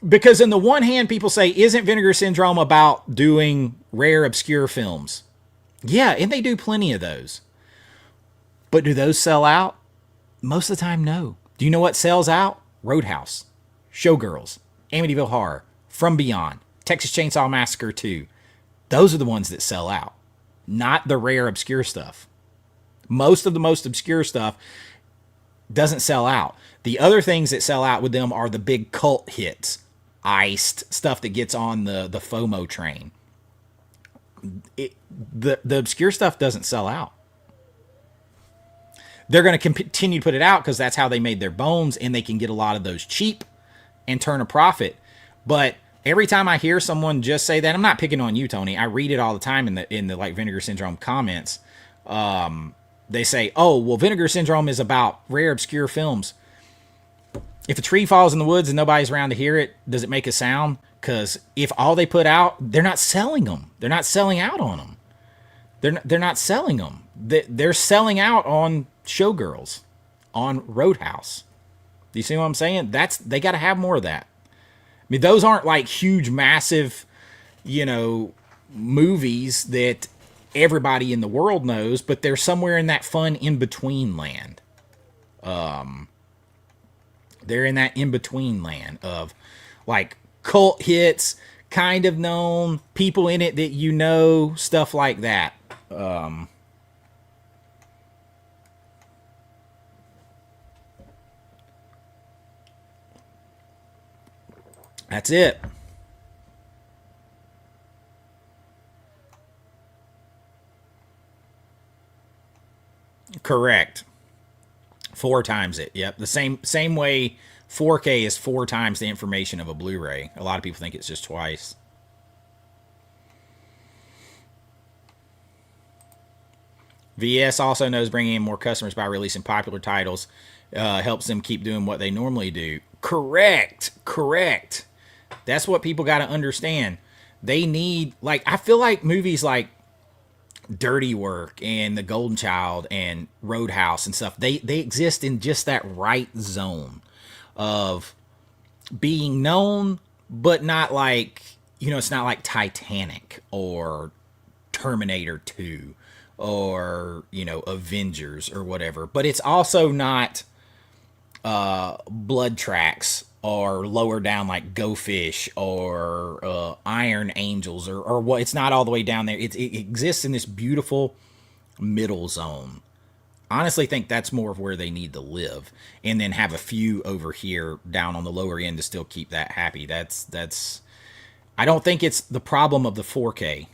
because on the one hand, people say, isn't Vinegar Syndrome about doing rare, obscure films? Yeah, and they do plenty of those. But do those sell out? Most of the time, no. Do you know what sells out? Roadhouse, Showgirls, Amityville Horror, From Beyond, Texas Chainsaw Massacre 2. Those are the ones that sell out, not the rare, obscure stuff. Most of the most obscure stuff doesn't sell out. The other things that sell out with them are the big cult hits, iced stuff that gets on the FOMO train. The obscure stuff doesn't sell out. They're going to continue to put it out because that's how they made their bones, and they can get a lot of those cheap and turn a profit. But every time I hear someone just say that, I'm not picking on you, Tony. I read it all the time in the like Vinegar Syndrome comments. They say, oh, well, Vinegar Syndrome is about rare, obscure films. If a tree falls in the woods and nobody's around to hear it, does it make a sound? Because if all they put out, they're not selling them. They're not selling out on them. They're not selling them. They're selling out on Showgirls, on Roadhouse. Do you see what I'm saying? They got to have more of that. I mean, those aren't like huge, massive, movies that everybody in the world knows, but they're somewhere in that fun in-between land. They're in that in-between land of like cult hits, kind of known, people in it that you know, stuff like that. That's it. Correct. 4 times it. Yep. The same way 4K is 4 times the information of a Blu-ray. A lot of people think it's just twice. VS also knows bringing in more customers by releasing popular titles helps them keep doing what they normally do. Correct. That's what people got to understand. they need, like, I feel like movies like Dirty Work and The Golden Child and Roadhouse and stuff, they exist in just that right zone of being known, but not like, it's not like Titanic or Terminator 2 or, Avengers or whatever. But it's also not Blood Tracks or lower down like Go Fish or Iron Angels or what. It's not all the way down there. It exists in this beautiful middle zone. Honestly think that's more of where they need to live, and then have a few over here down on the lower end to still keep that happy. That's I don't think it's the problem of the 4K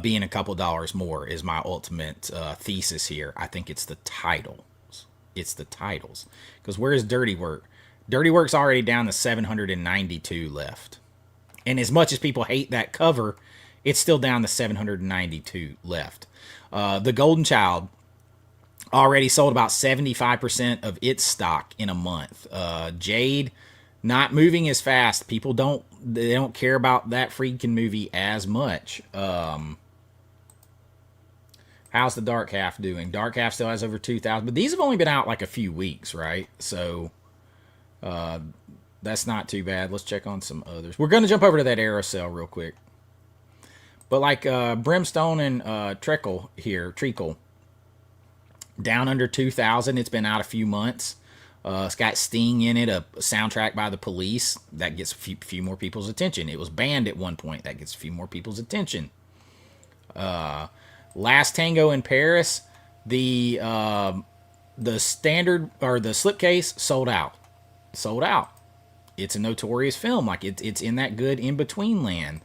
being a couple dollars more is my ultimate thesis here. I think it's the titles. It's the titles. Because where is Dirty Work? Dirty Work's already down to 792 left. And as much as people hate that cover, it's still down to 792 left. The Golden Child already sold about 75% of its stock in a month. Jade not moving as fast. People don't care about that Friedkin movie as much. How's the Dark Half doing? Dark Half still has over 2,000, but these have only been out like a few weeks, right? So that's not too bad. Let's check on some others. We're going to jump over to that Aerosol real quick. But like Brimstone and Treacle, down under 2,000. It's been out a few months. It's got Sting in it, a soundtrack by the Police. That gets a few more people's attention. It was banned at one point. That gets a few more people's attention. Last Tango in Paris, the standard or the slipcase sold out. It's a notorious film. Like it's in that good in between land.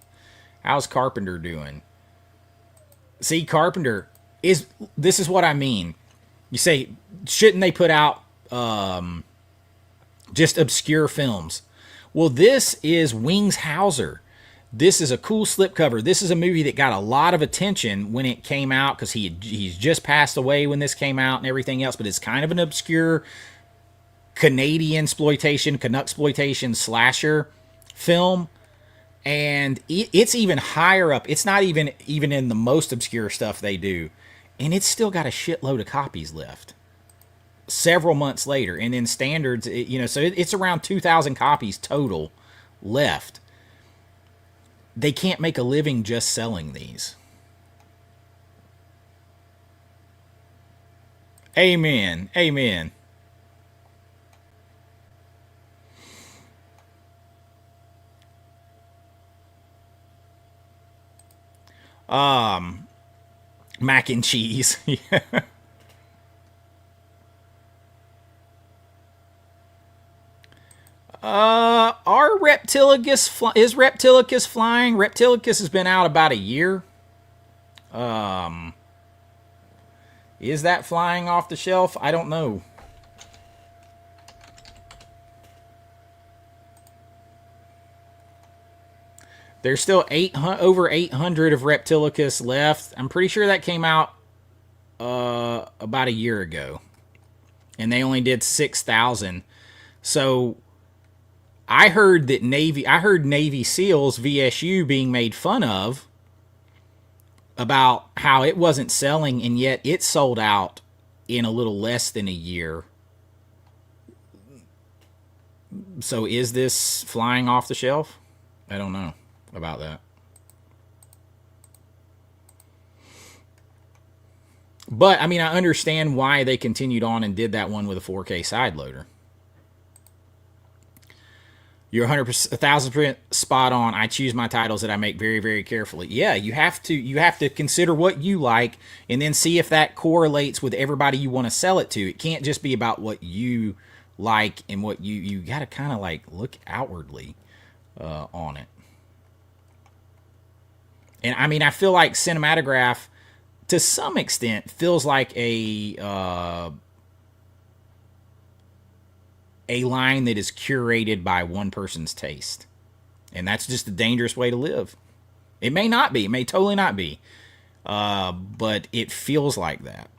How's Carpenter doing? See, Carpenter this is what I mean. You say, shouldn't they put out just obscure films? Well, this is Wings Hauser. This is a cool slipcover. This is a movie that got a lot of attention when it came out because he's just passed away when this came out and everything else. But it's kind of an obscure Canadian Canucksploitation slasher film. And it's even higher up. It's not even in the most obscure stuff they do. And it's still got a shitload of copies left several months later. And in standards, so it's around 2,000 copies total left. They can't make a living just selling these. Amen. Amen. Mac and cheese. Are Reptilicus is Reptilicus flying? Reptilicus has been out about a year. Is that flying off the shelf? I don't know. There's still over 800 of Reptilicus left. I'm pretty sure that came out about a year ago. And they only did 6,000. So I heard Navy SEALs VSU being made fun of about how it wasn't selling, and yet it sold out in a little less than a year. So is this flying off the shelf? I don't know about that. But, I mean, I understand why they continued on and did that one with a 4K side loader. You're 1,000% spot on. I choose my titles that I make very, very carefully. Yeah, you have to consider what you like and then see if that correlates with everybody you want to sell it to. It can't just be about what you like and what you got to kind of like look outwardly on it. And I mean, I feel like Cinematograph, to some extent, feels like a line that is curated by one person's taste. And that's just a dangerous way to live. It may not be. It may totally not be. But it feels like that.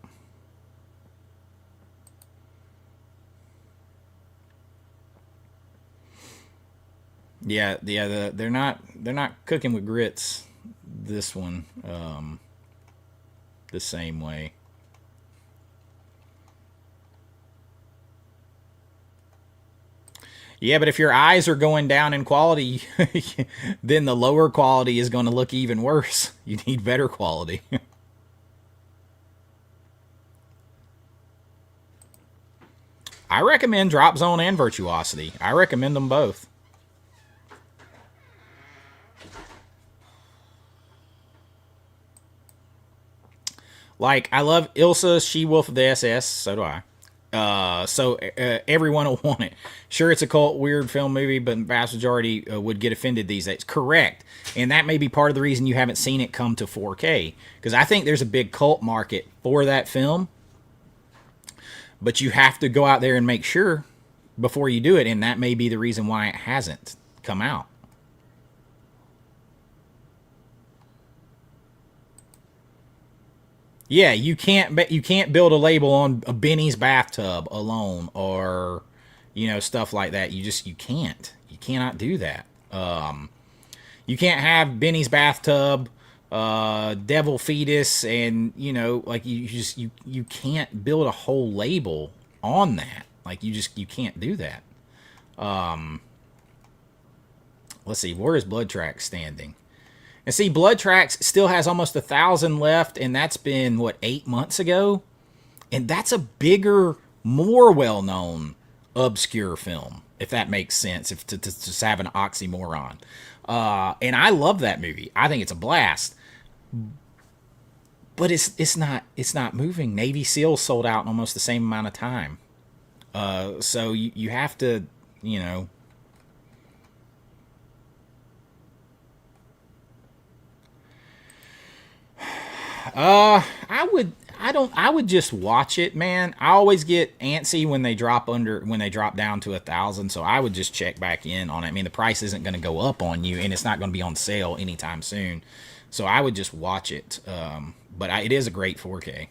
Yeah. They're not cooking with grits. This one, the same way. Yeah, but if your eyes are going down in quality, then the lower quality is going to look even worse. You need better quality. I recommend Drop Zone and Virtuosity. I recommend them both. Like, I love Ilsa, She Wolf of the SS. So do I. Everyone will want it. Sure, it's a cult, weird film movie, but the vast majority would get offended these days. Correct. And that may be part of the reason you haven't seen it come to 4K. Because I think there's a big cult market for that film. But you have to go out there and make sure before you do it. And that may be the reason why it hasn't come out. Yeah, you can't build a label on a Benny's bathtub alone, or stuff like that. You can't. You cannot do that. You can't have Benny's bathtub, devil fetus, and like you can't build a whole label on that. Like you can't do that. Let's see, where is Blood Tracks standing? And see, Blood Tracks still has almost 1,000 left, and that's been, what, 8 months ago? And that's a bigger, more well-known, obscure film, if that makes sense, if to just have an oxymoron. And I love that movie. I think it's a blast. But it's not moving. Navy SEALs sold out in almost the same amount of time. So you have to, you know, I would just watch it, man. I always get antsy when they drop down to 1,000, so I would just check back in on it. I mean, the price isn't going to go up on you, and it's not going to be on sale anytime soon. So I would just watch it. It is a great 4K.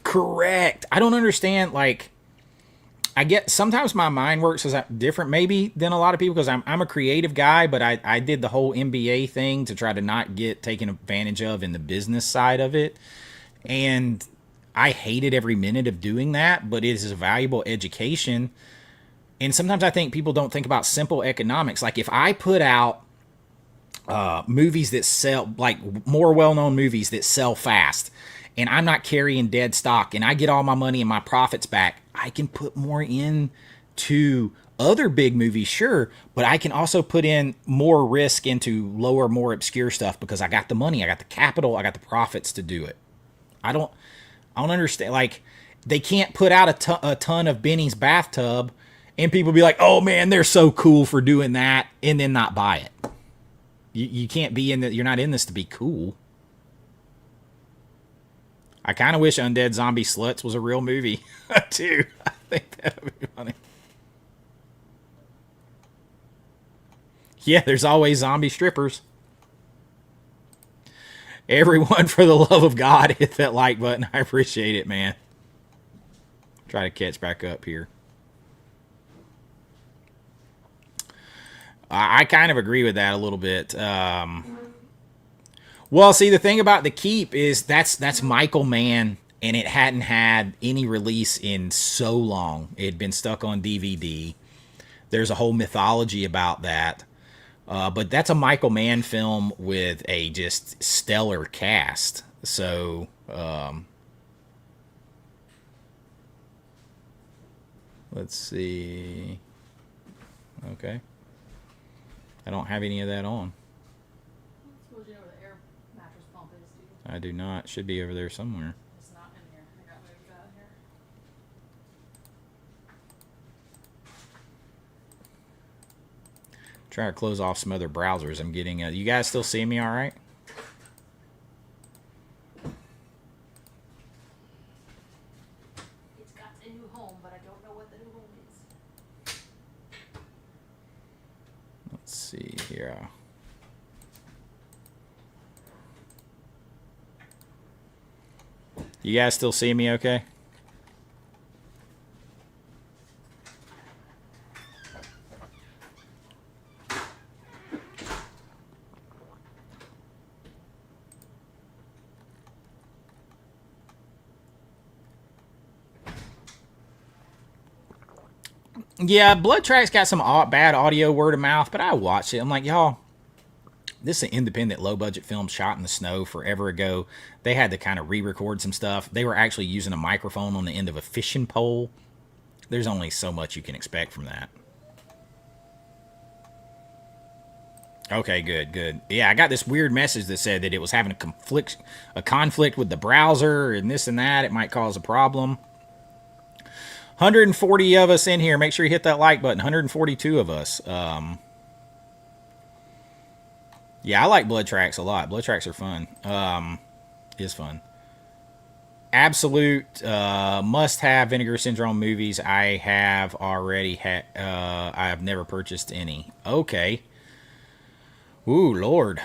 Correct. I don't understand. Like, I get sometimes my mind works as different maybe than a lot of people because I'm a creative guy, but I did the whole MBA thing to try to not get taken advantage of in the business side of it, and I hated every minute of doing that. But it is a valuable education, and sometimes I think people don't think about simple economics. Like if I put out movies that sell, like more well-known movies that sell fast, and I'm not carrying dead stock, and I get all my money and my profits back, I can put more in to other big movies, sure, but I can also put in more risk into lower, more obscure stuff because I got the money, I got the capital, I got the profits to do it. I don't, I don't understand. Like they can't put out a ton of Benny's bathtub, and people be like, "Oh man, they're so cool for doing that," and then not buy it. You can't be in that. You're not in this to be cool. I kind of wish Undead Zombie Sluts was a real movie, too. I think that would be funny. Yeah, there's always zombie strippers. Everyone, for the love of God, hit that like button. I appreciate it, man. Try to catch back up here. I kind of agree with that a little bit. Well, see, the thing about The Keep is that's Michael Mann, and it hadn't had any release in so long. It had been stuck on DVD. There's a whole mythology about that. But that's a Michael Mann film with a just stellar cast. So, let's see. Okay. I don't have any of that on. Told you know where the air mattress pump is, dude. I do not. Should be over there somewhere. It's not in here. I got moved out of here. Try to close off some other browsers. I'm getting. You guys still see me all right? It's got a new home, but I don't know what the new home is. Let's see here. You guys still see me okay? Yeah, Blood Track's got some bad audio, word of mouth, but I watched it. I'm like, y'all, this is an independent, low budget film shot in the snow forever ago. They had to kind of re record some stuff. They were actually using a microphone on the end of a fishing pole. There's only so much you can expect from that. Okay, good, good. Yeah, I got this weird message that said that it was having a conflict with the browser and this and that. It might cause a problem. 140 of us in here. Make sure you hit that like button. 142 of us. Yeah, I like Blood Tracks a lot. Blood Tracks are fun. Is fun. Absolute must-have Vinegar Syndrome movies. I have already had. I have never purchased any. Okay. Ooh, Lord.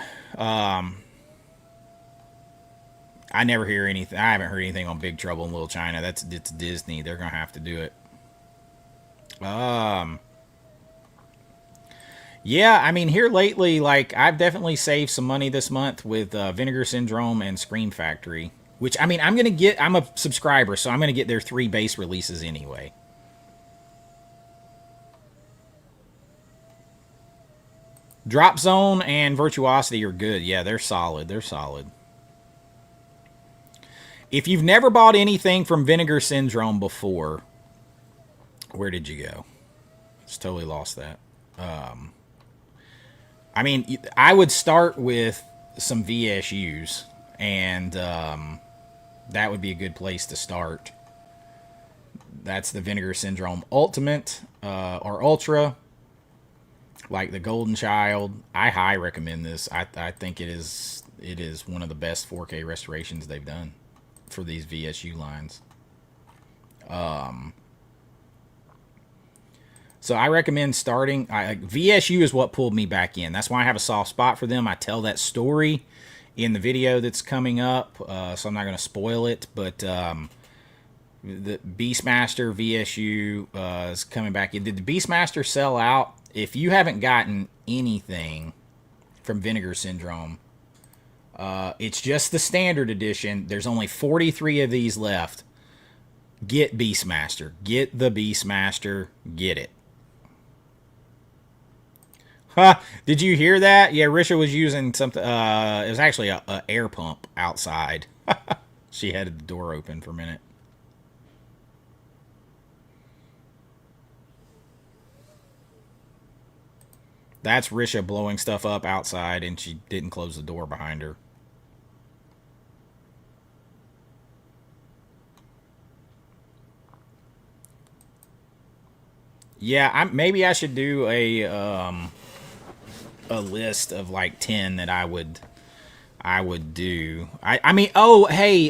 I never hear anything. I haven't heard anything on Big Trouble in Little China. It's Disney. They're gonna have to do it. Yeah, I mean, here lately, like, I've definitely saved some money this month with Vinegar Syndrome and Scream Factory. Which, I mean, I'm a subscriber, so I'm gonna get their 3 base releases anyway. Drop Zone and Virtuosity are good. Yeah, they're solid. They're solid. If you've never bought anything from Vinegar Syndrome before, where did you go? Just totally lost that. I mean, I would start with some VSUs, and that would be a good place to start. That's the Vinegar Syndrome Ultimate or Ultra, like the Golden Child. I high recommend this. I think it is one of the best 4K restorations they've done for these VSU lines. So I recommend starting. VSU is what pulled me back in. That's why I have a soft spot for them. I tell that story in the video that's coming up, so I'm not going to spoil it. But the Beastmaster VSU is coming back in. Did the Beastmaster sell out? If you haven't gotten anything from Vinegar Syndrome, it's just the standard edition. There's only 43 of these left. Get Beastmaster. Get the Beastmaster. Get it. Huh, did you hear that? Yeah, Risha was using something. It was actually a air pump outside. She had the door open for a minute. That's Risha blowing stuff up outside, and she didn't close the door behind her. Yeah, maybe I should do a list of like 10 that I would do. I mean, oh hey,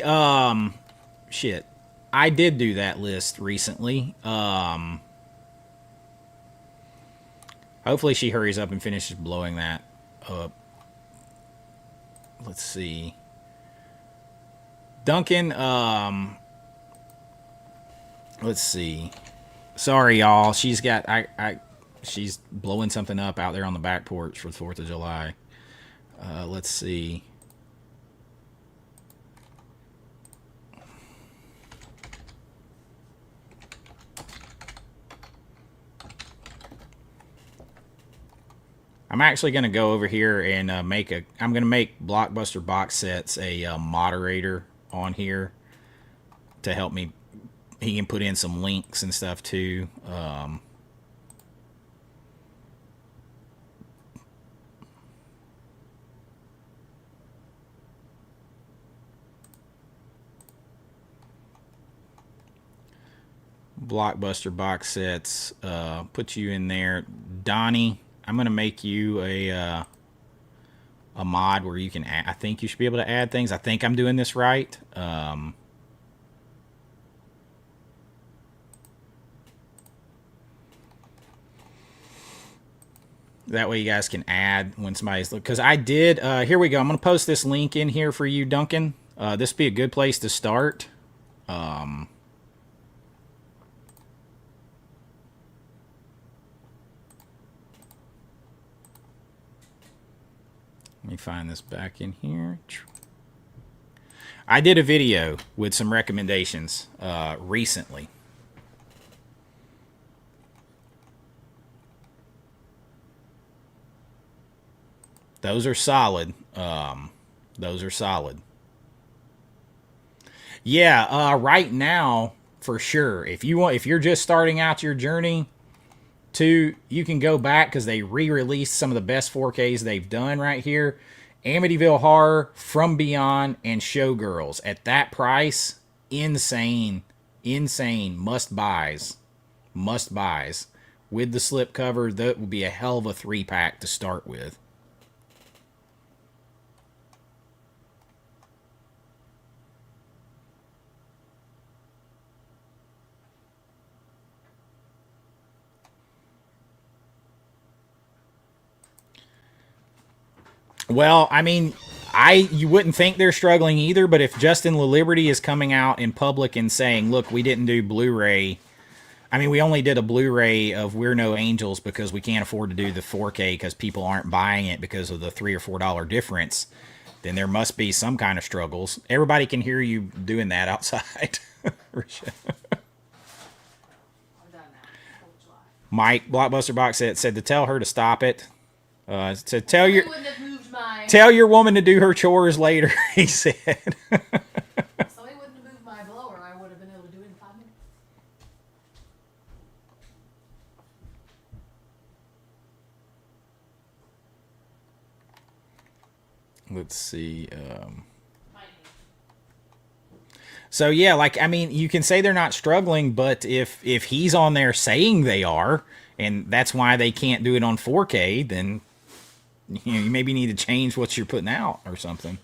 shit, I did do that list recently. Hopefully she hurries up and finishes blowing that up. Let's see, Duncan. Let's see. Sorry, y'all. She's got she's blowing something up out there on the back porch for the 4th of July. Let's see. I'm actually going to go over here and I'm going to make Blockbuster box sets a moderator on here to help me. He can put in some links and stuff too. Blockbuster box sets. Put you in there, Donnie. I'm gonna make you a mod where you can add, I think you should be able to add things. I think I'm doing this right. That way you guys can add when somebody's look. Because I did. Here we go. I'm going to post this link in here for you, Duncan. This would be a good place to start. Let me find this back in here. I did a video with some recommendations recently. Those are solid. Those are solid. Yeah, right now for sure. If you're just starting out your journey, you can go back because they re-released some of the best 4Ks they've done right here. Amityville Horror, From Beyond, and Showgirls at that price, insane, insane, must buys. With the slipcover, that would be a hell of a 3-pack to start with. Well, I mean, you wouldn't think they're struggling either, but if Justin LaLiberty is coming out in public and saying, "Look, we didn't do Blu-ray. I mean, we only did a Blu-ray of We're No Angels because we can't afford to do the 4K because people aren't buying it because of the $3 or $4 difference," then there must be some kind of struggles. Everybody can hear you doing that outside. I'm done now. 4th of July. Mike Blockbuster Box said to tell her to stop it. To tell I your wouldn't have moved my. tell your woman to do her chores later. He said. Somebody wouldn't have moved my blower. I would have been able to do it in 5 minutes. Let's see. Might So yeah, like I mean, you can say they're not struggling, but if he's on there saying they are, and that's why they can't do it on 4K, then you maybe need to change what you're putting out or something.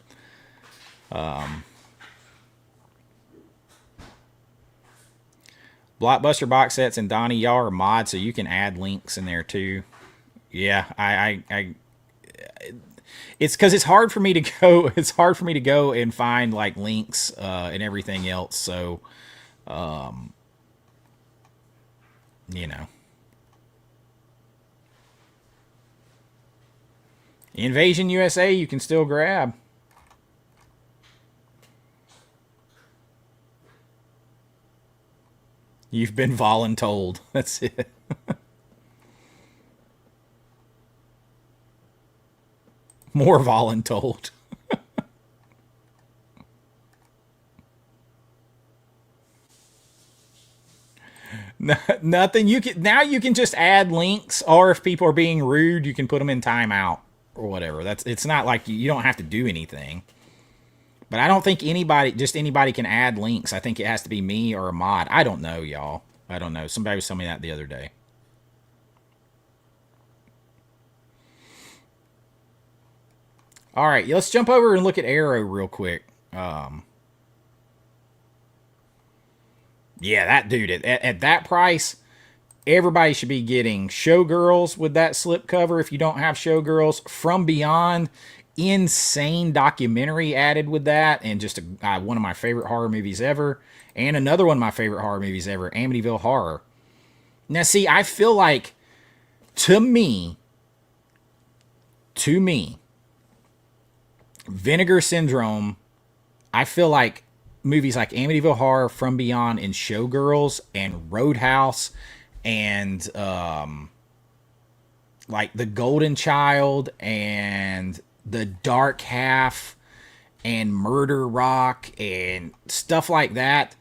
Blockbuster box sets and Donnie, y'all are mods, so you can add links in there too. Yeah, I it's because it's hard for me to go. It's hard for me to go and find like links and everything else. So, you know, Invasion USA, you can still grab. You've been voluntold. That's it. More voluntold. Nothing. You can just add links, or if people are being rude, you can put them in timeout or whatever. It's not like you don't have to do anything. But I don't think anybody can add links. I think it has to be me or a mod. I don't know, y'all. I don't know. Somebody was telling me that the other day. All right, let's jump over and look at Arrow real quick. Yeah, that dude at that price, everybody should be getting Showgirls with that slipcover. If you don't have Showgirls, From Beyond, insane documentary added with that, and just one of my favorite horror movies ever, and another one of my favorite horror movies ever, Amityville Horror. Now, see, I feel like to me, Vinegar Syndrome, I feel like movies like Amityville Horror, From Beyond, and Showgirls, and Roadhouse, and like The Golden Child, and The Dark Half, and Murder Rock, and stuff like that,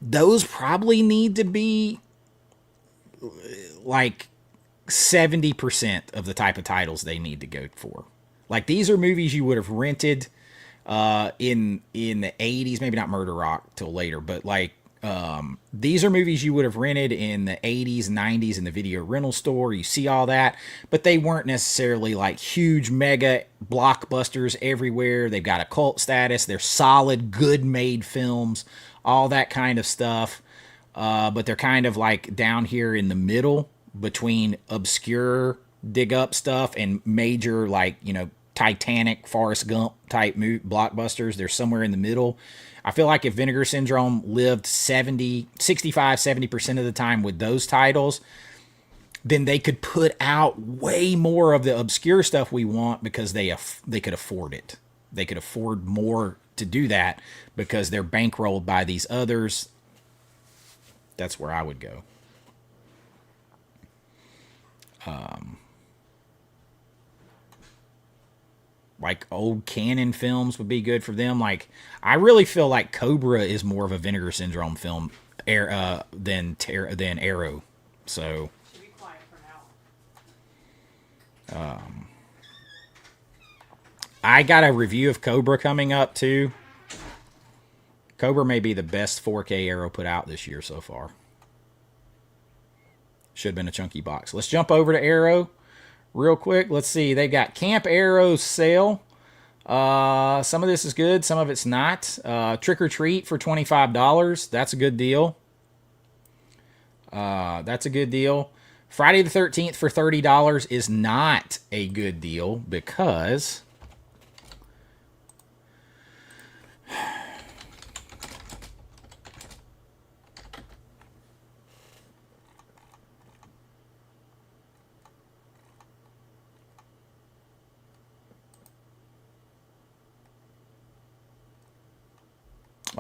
those probably need to be like 70% of the type of titles they need to go for. Like, these are movies you would have rented in the 80s, maybe not Murder Rock till later, but like these are movies you would have rented in the 80s, 90s in the video rental store. You see all that, but they weren't necessarily like huge mega blockbusters everywhere. They've got a cult status. They're solid, good made films, all that kind of stuff. But they're kind of like down here in the middle between obscure dig up stuff and major, like, you know, Titanic, Forrest Gump type blockbusters. They're somewhere in the middle. I feel like if Vinegar Syndrome lived 65-70% of the time with those titles, then they could put out way more of the obscure stuff we want because they could afford it. They could afford more to do that because they're bankrolled by these others. That's where I would go. like old Canon films would be good for them. Like I really feel like Cobra is more of a Vinegar Syndrome film than Arrow. So Should be quiet for now. I got a review of Cobra coming up too. Cobra may be the best 4K Arrow put out this year so far. Should have been a chunky box. Let's jump over to Arrow real quick. Let's see. They got Camp Arrow sale. Some of this is good. Some of it's not. Trick or Treat for $25. That's a good deal. That's a good deal. Friday the 13th for $30 is not a good deal because...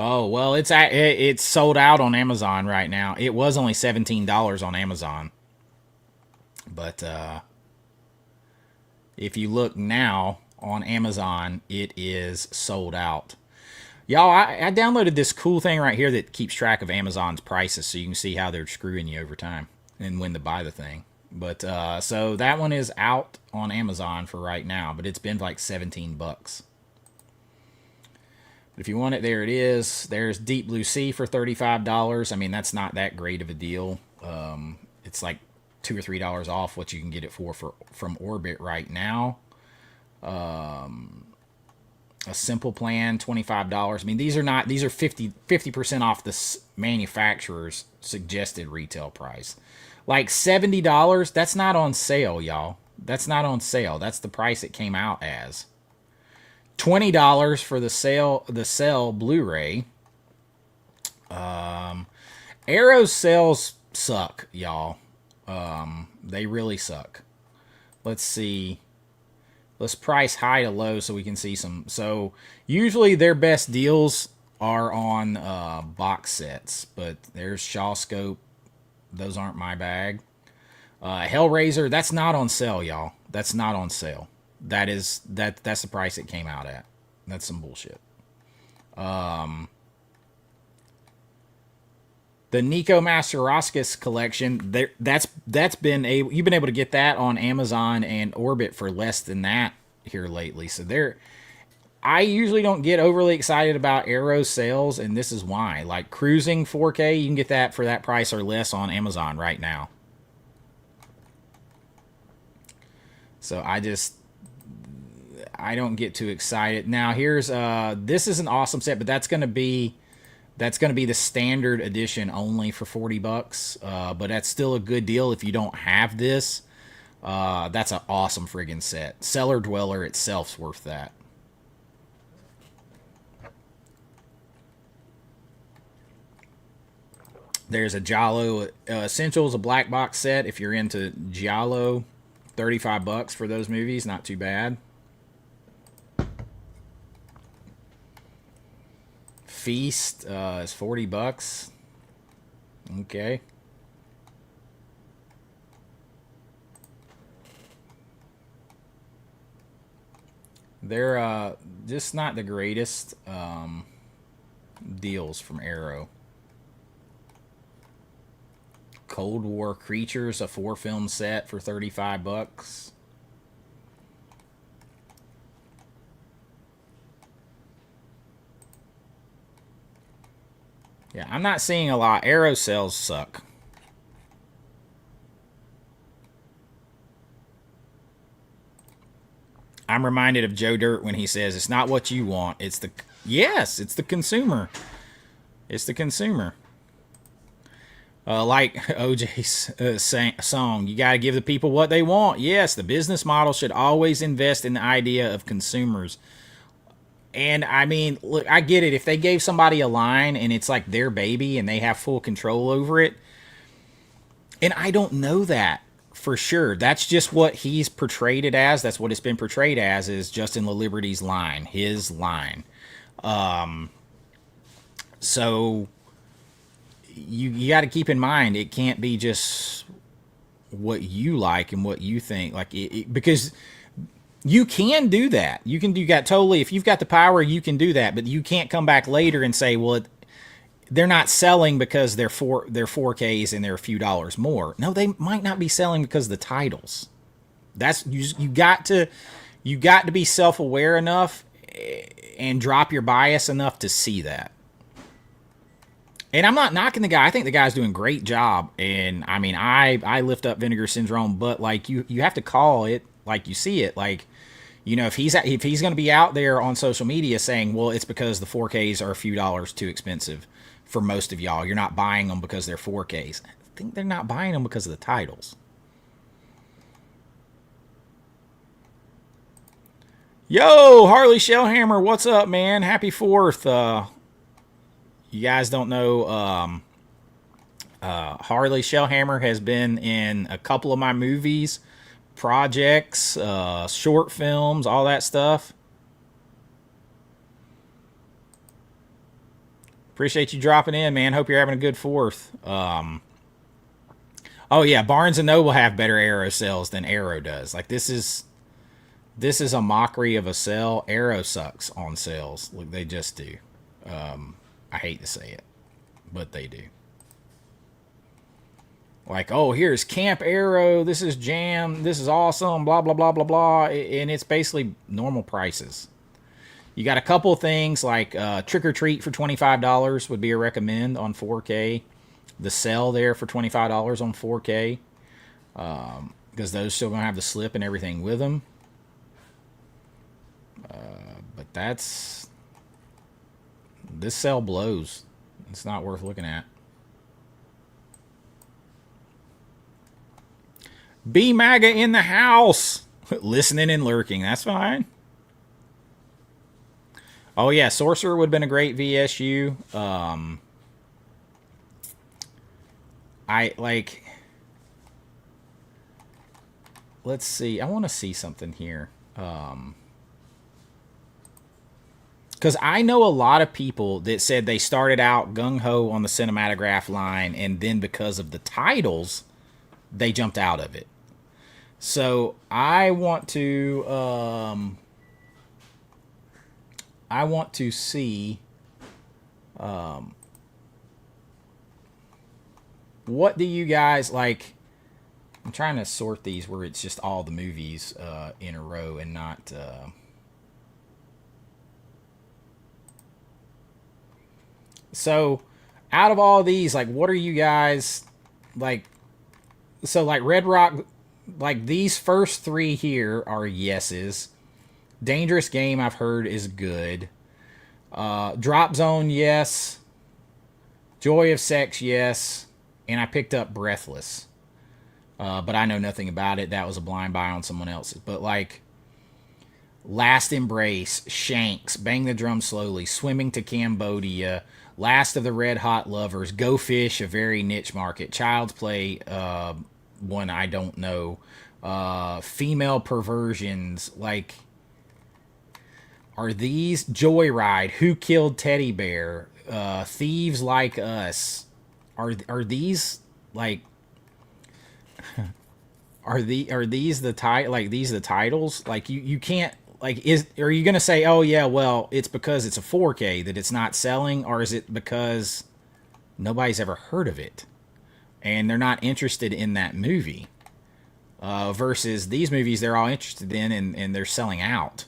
Oh, well, it's sold out on Amazon right now. It was only $17 on Amazon. But if you look now on Amazon, it is sold out. Y'all, I downloaded this cool thing right here that keeps track of Amazon's prices so you can see how they're screwing you over time and when to buy the thing. But so that one is out on Amazon for right now, but it's been like 17 bucks. If you want it, there it is. There's Deep Blue Sea for $35. I mean, that's not that great of a deal. It's like $2 or $3 off what you can get it for from Orbit right now. A simple plan, $25. I mean, these are 50% off the manufacturer's suggested retail price. Like $70, that's not on sale, y'all. That's not on sale. That's the price it came out as. $20 for the Cell Blu-ray. Arrow's sales suck, y'all. They really suck. Let's see. Let's price high to low so we can see some. So usually their best deals are on box sets, but there's Shawscope. Those aren't my bag. Hellraiser, that's not on sale, y'all. That's not on sale. That's the price it came out at. That's some bullshit. The Nico Masterakis collection, you've been able to get that on Amazon and Orbit for less than that here lately. So I usually don't get overly excited about Arrow sales, and this is why. Like Cruising 4K, you can get that for that price or less on Amazon right now. So I don't get too excited. Now here's this is an awesome set, but that's gonna be the standard edition only for $40. But that's still a good deal if you don't have this. That's an awesome friggin' set. Cellar Dweller itself's worth that. There's a Giallo Essentials, a black box set. If you're into Giallo, $35 for those movies, not too bad. Feast is $40. Okay. They're just not the greatest deals from Arrow. Cold War Creatures, a 4-film set for $35. Yeah, I'm not seeing a lot. Arrow sales suck. I'm reminded of Joe Dirt when he says, it's not what you want. It's the consumer. It's the consumer. Like OJ's song, you got to give the people what they want. Yes, the business model should always invest in the idea of consumers. And I mean, look, I get it. If they gave somebody a line and it's like their baby and they have full control over it, and I don't know that for sure. That's just what he's portrayed it as. That's what it's been portrayed as, is Justin LaLiberty's line, his line. So you got to keep in mind, it can't be just what you like and what you think. Like because You can do that. You can do that totally. If you've got the power, you can do that. But you can't come back later and say, well, they're not selling because they're 4Ks and they're a few dollars more. No, they might not be selling because of the titles. That's you got to be self-aware enough and drop your bias enough to see that. And I'm not knocking the guy. I think the guy's doing a great job. And I mean, I lift up Vinegar Syndrome, but like you have to call it like you see it. Like, you know, if he's going to be out there on social media saying, well, it's because the 4Ks are a few dollars too expensive for most of y'all. You're not buying them because they're 4Ks. I think they're not buying them because of the titles. Yo, Harley Shellhammer, what's up, man? Happy 4th. You guys don't know, Harley Shellhammer has been in a couple of my movies, projects, short films, all that stuff. Appreciate you dropping in, man. Hope you're having a good 4th. Oh yeah, Barnes and Noble have better Arrow sales than Arrow does. Like this is a mockery of a sale. Arrow sucks on sales. Look, they just do. I hate to say it, but they do. Like, oh, here's Camp Arrow. This is jam. This is awesome. Blah, blah, blah, blah, blah. And it's basically normal prices. You got a couple things like Trick or Treat for $25 would be a recommend on 4K. The Cell there for $25 on 4K. Because those still going to have the slip and everything with them. But this cell blows. It's not worth looking at. B MAGA in the house. Listening and lurking. That's fine. Oh yeah, Sorcerer would have been a great VSU. Let's see. I want to see something here. Because I know a lot of people that said they started out gung-ho on the cinematograph line, and then because of the titles, they jumped out of it. So I want to see what do you guys like. I'm trying to sort these where it's just all the movies in a row and not. So, out of all these, like, what are you guys like? So, like, Red Rock, like, these first 3 here are yeses. Dangerous Game, I've heard, is good. Drop Zone, yes. Joy of Sex, yes. And I picked up Breathless. But I know nothing about it. That was a blind buy on someone else's. But, like, Last Embrace, Shanks, Bang the Drum Slowly, Swimming to Cambodia, Last of the Red Hot Lovers, Go Fish, a very niche market, Child's Play, one I don't know, Female Perversions, like, are these Joyride, Who Killed Teddy Bear, Thieves Like Us, are these like are these the titles? Like you can't, like, are you gonna say, oh yeah, well, it's because it's a 4K that it's not selling, or is it because nobody's ever heard of it and they're not interested in that movie? Versus these movies they're all interested in and they're selling out.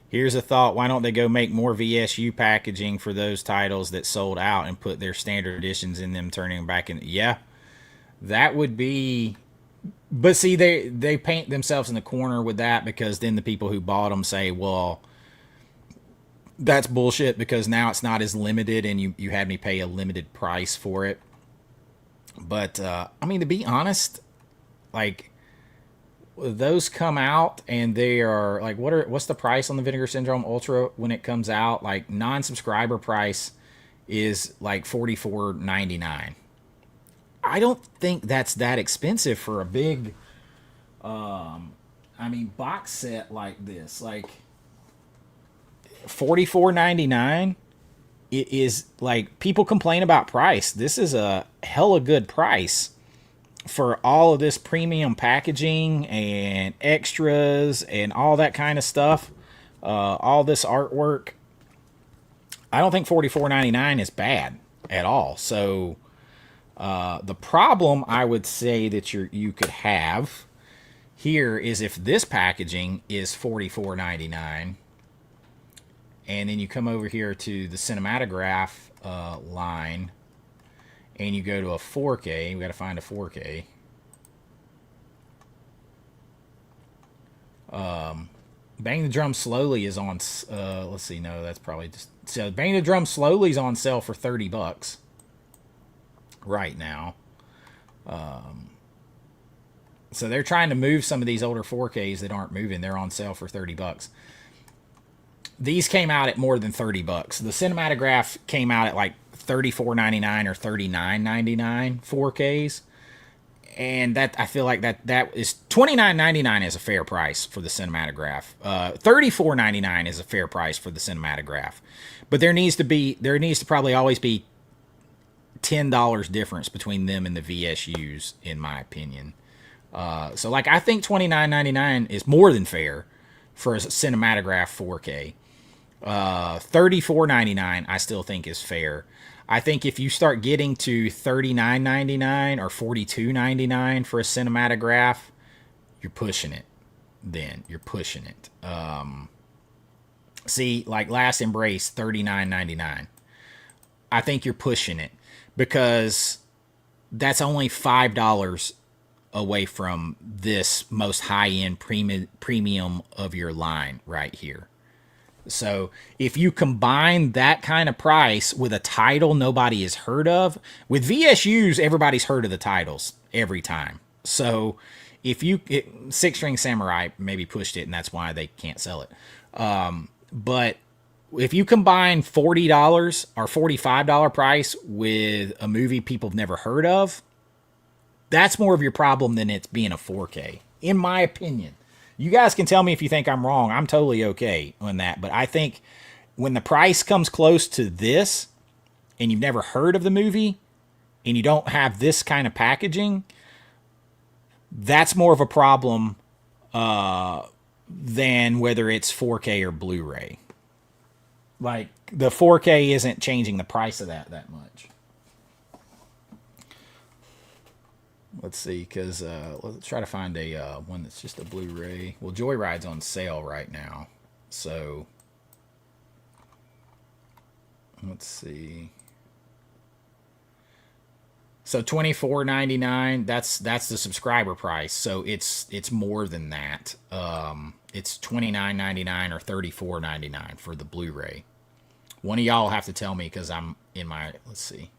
Here's a thought. Why don't they go make more VSU packaging for those titles that sold out and put their standard editions in them, turning them back in? Yeah, that would be... But see, they paint themselves in the corner with that, because then the people who bought them say, well, that's bullshit because now it's not as limited and you had me pay a limited price for it. But, I mean, to be honest, like... those come out and they are like, what's the price on the Vinegar Syndrome Ultra when it comes out? Like, non-subscriber price is like $44.99. I don't think that's that expensive for a big box set like this. Like, $44.99 it is like people complain about price. This is a hella good price for all of this premium packaging and extras and all that kind of stuff. All this artwork. I don't think $44.99 is bad at all. So the problem I would say that you could have here is if this packaging is $44.99, and then you come over here to the cinematograph line, and you go to a 4K. We got to find a 4K. Bang the Drum Slowly is on. Let's see. No, that's probably just. So Bang the Drum Slowly is on sale for $30 right now. So they're trying to move some of these older 4Ks that aren't moving. They're on sale for $30. These came out at more than $30. The Cinematograph came out at like $34.99 or $39.99 4Ks, and that I feel like that is $29.99 is a fair price for the Cinematograph. $34.99 is a fair price for the Cinematograph, but there needs to probably always be $10 difference between them and the VSUs, in my opinion. So like I think $29.99 is more than fair for a Cinematograph 4K. $34.99 I still think is fair. I think if you start getting to $39.99 or $42.99 for a Cinematograph, you're pushing it. Then you're pushing it. See, like Last Embrace, $39.99. I think you're pushing it because that's only $5 away from this most high-end premium of your line right here. So if you combine that kind of price with a title nobody has heard of, with VSUs, everybody's heard of the titles every time. So if Six String Samurai maybe pushed it, and that's why they can't sell it. But if you combine $40 or $45 price with a movie people have never heard of, that's more of your problem than it's being a 4K, in my opinion. You guys can tell me if you think I'm wrong. I'm totally okay on that. But I think when the price comes close to this and you've never heard of the movie and you don't have this kind of packaging, that's more of a problem than whether it's 4K or Blu-ray. Like, the 4K isn't changing the price of that much. Let's see, because let's try to find a one that's just a Blu-ray. Well, Joyride's on sale right now, so let's see. So $24.99. That's the subscriber price. So it's more than that. It's $29.99 or $34.99 for the Blu-ray. One of y'all have to tell me because I'm in my. Let's see.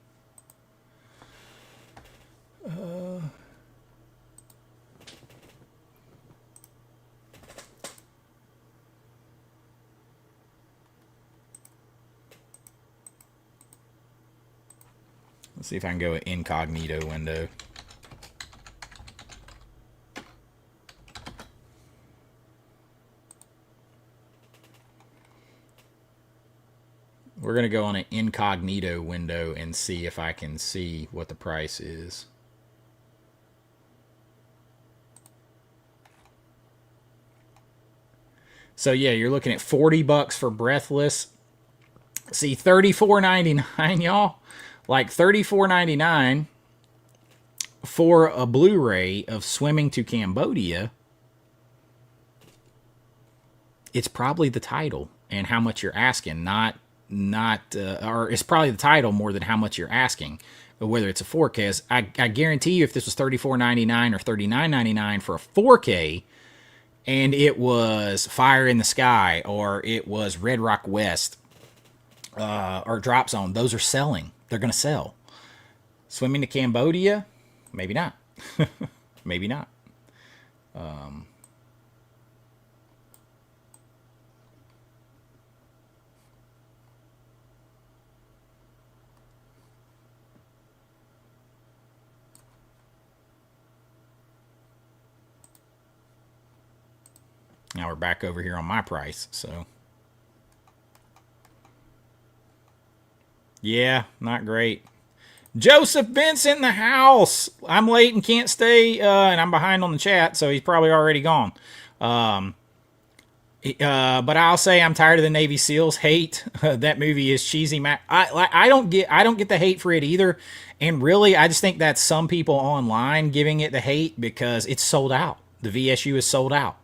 Let's see if I can go incognito window. We're going to go on an incognito window and see if I can see what the price is. So yeah, you're looking at $40 for Breathless. See, $34.99, y'all. Like $34.99 for a Blu-ray of Swimming to Cambodia. It's probably the title and how much you're asking, or it's probably the title more than how much you're asking. But whether it's a 4K, I guarantee you, if this was $34.99 or $39.99 for a 4K, and it was Fire in the Sky or it was Red Rock West or Drop Zone, those are selling. They're going to sell. Swimming to Cambodia? Maybe not. Maybe not. Now we're back over here on my price, so. Yeah, not great. Joseph Vincent in the house. I'm late and can't stay, and I'm behind on the chat, so he's probably already gone. Um, but I'll say I'm tired of the Navy SEALs hate. That movie is cheesy. I don't get the hate for it either. And really, I just think that's some people online giving it the hate because it's sold out. The VSU is sold out.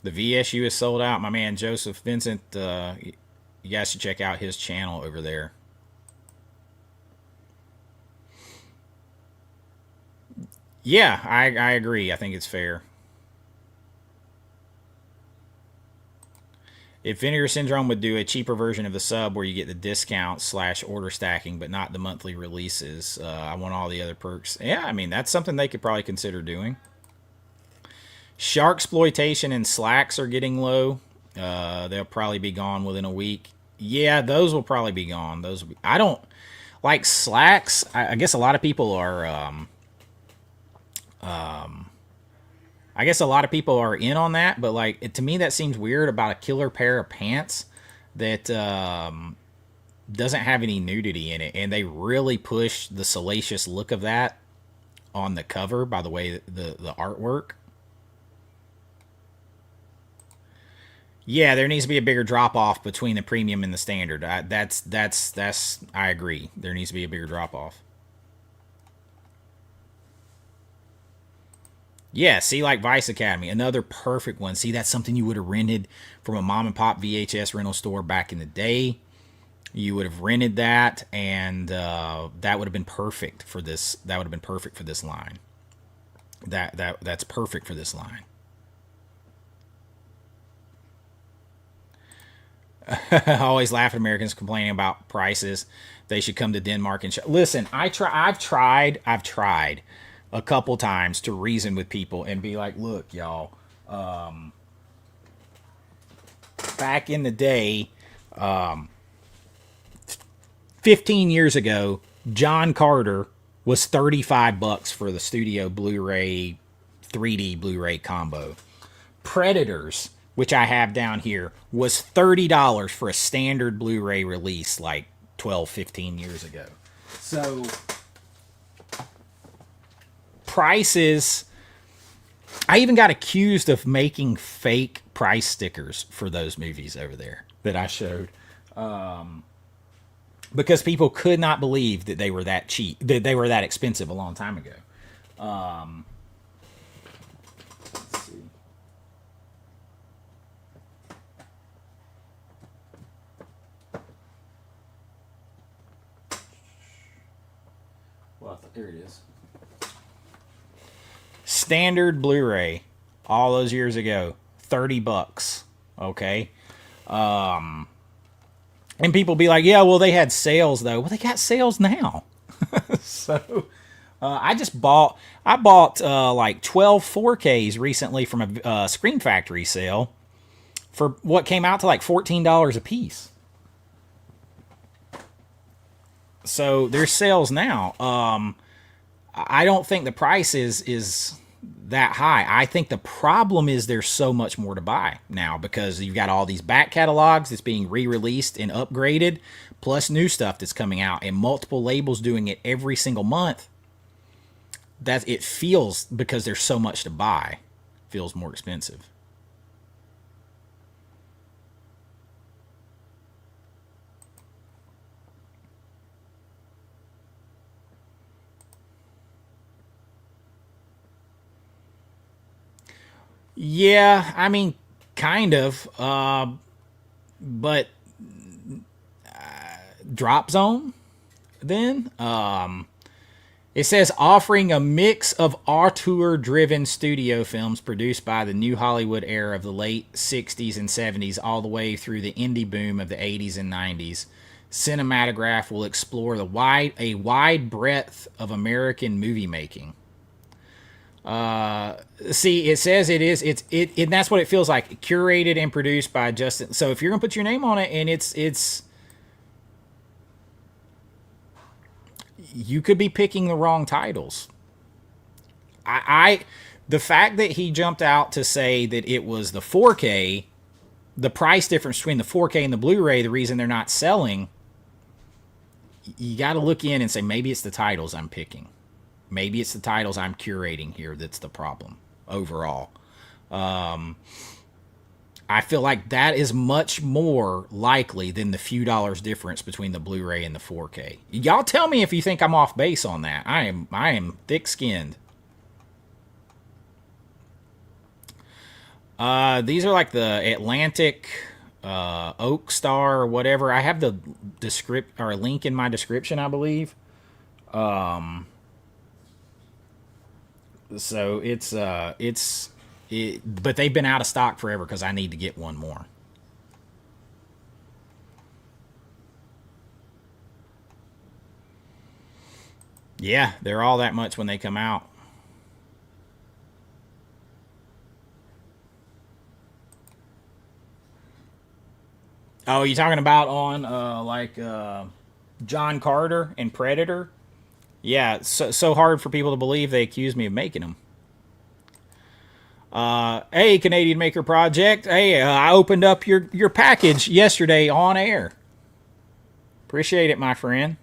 The VSU is sold out. My man Joseph Vincent, you guys should check out his channel over there. Yeah, I agree. I think it's fair. If Vinegar Syndrome would do a cheaper version of the sub where you get the discount / order stacking, but not the monthly releases, I want all the other perks. Yeah, I mean, that's something they could probably consider doing. Shark exploitation and slacks are getting low. They'll probably be gone within a week. Yeah, those will probably be gone. I don't like slacks. I guess a lot of people are. I guess a lot of people are in on that, but to me that seems weird about a killer pair of pants that doesn't have any nudity in it, and they really push the salacious look of that on the cover by the way the artwork. Yeah, there needs to be a bigger drop off between the premium and the standard. That's I agree. There needs to be a bigger drop off. Yeah, see, like Vice Academy, another perfect one. See, that's something you would have rented from a mom and pop VHS rental store back in the day. You would have rented that, and that would have been perfect for this. That would have been perfect for this line. That's perfect for this line. I always laugh at Americans complaining about prices. They should come to Denmark and listen. I've tried a couple times to reason with people and be like, look, y'all. Back in the day, 15 years ago, John Carter was $35 for the studio Blu-ray 3D Blu-ray combo. Predators, which I have down here, was $30 for a standard Blu-ray release like 12, 15 years ago. So prices, I even got accused of making fake price stickers for those movies over there that I showed. Because people could not believe that they were that cheap, that they were that expensive a long time ago. Let's see. Well, here it is. Standard Blu-ray, all those years ago, $30. Okay. And people be like, yeah, well, they had sales though. Well, they got sales now. So I bought like 12 4Ks recently from a Screen Factory sale for what came out to like $14 a piece. So there's sales now. I don't think the price is that high. I think the problem is there's so much more to buy now because you've got all these back catalogs that's being re-released and upgraded, plus new stuff that's coming out, and multiple labels doing it every single month. That it feels, because there's so much to buy, feels more expensive. Yeah, I mean, kind of. But Drop Zone, then. It says offering a mix of auteur-driven studio films produced by the New Hollywood era of the late 60s and 70s all the way through the indie boom of the 80s and 90s. Cinematograph will explore a wide breadth of American movie making. See, it says and that's what it feels like. Curated and produced by Justin. So if you're gonna put your name on it, and it's you could be picking the wrong titles. I The fact that he jumped out to say that it was the 4K, the price difference between the 4K and the Blu-ray, the reason they're not selling, you got to look in and say, maybe it's the titles I'm picking. Maybe it's the titles I'm curating here that's the problem overall. I feel like that is much more likely than the few dollars difference between the Blu-ray and the 4K. Y'all tell me if you think I'm off base on that. I am thick-skinned. These are like the Atlantic Oak Star or whatever. I have the link in my description, I believe. So but they've been out of stock forever because I need to get one more. Yeah, they're all that much when they come out. Oh, you talking about on John Carter and Predator? Yeah, so hard for people to believe they accuse me of making them. Hey, Canadian Maker Project. Hey, I opened up your package yesterday on air. Appreciate it, my friend.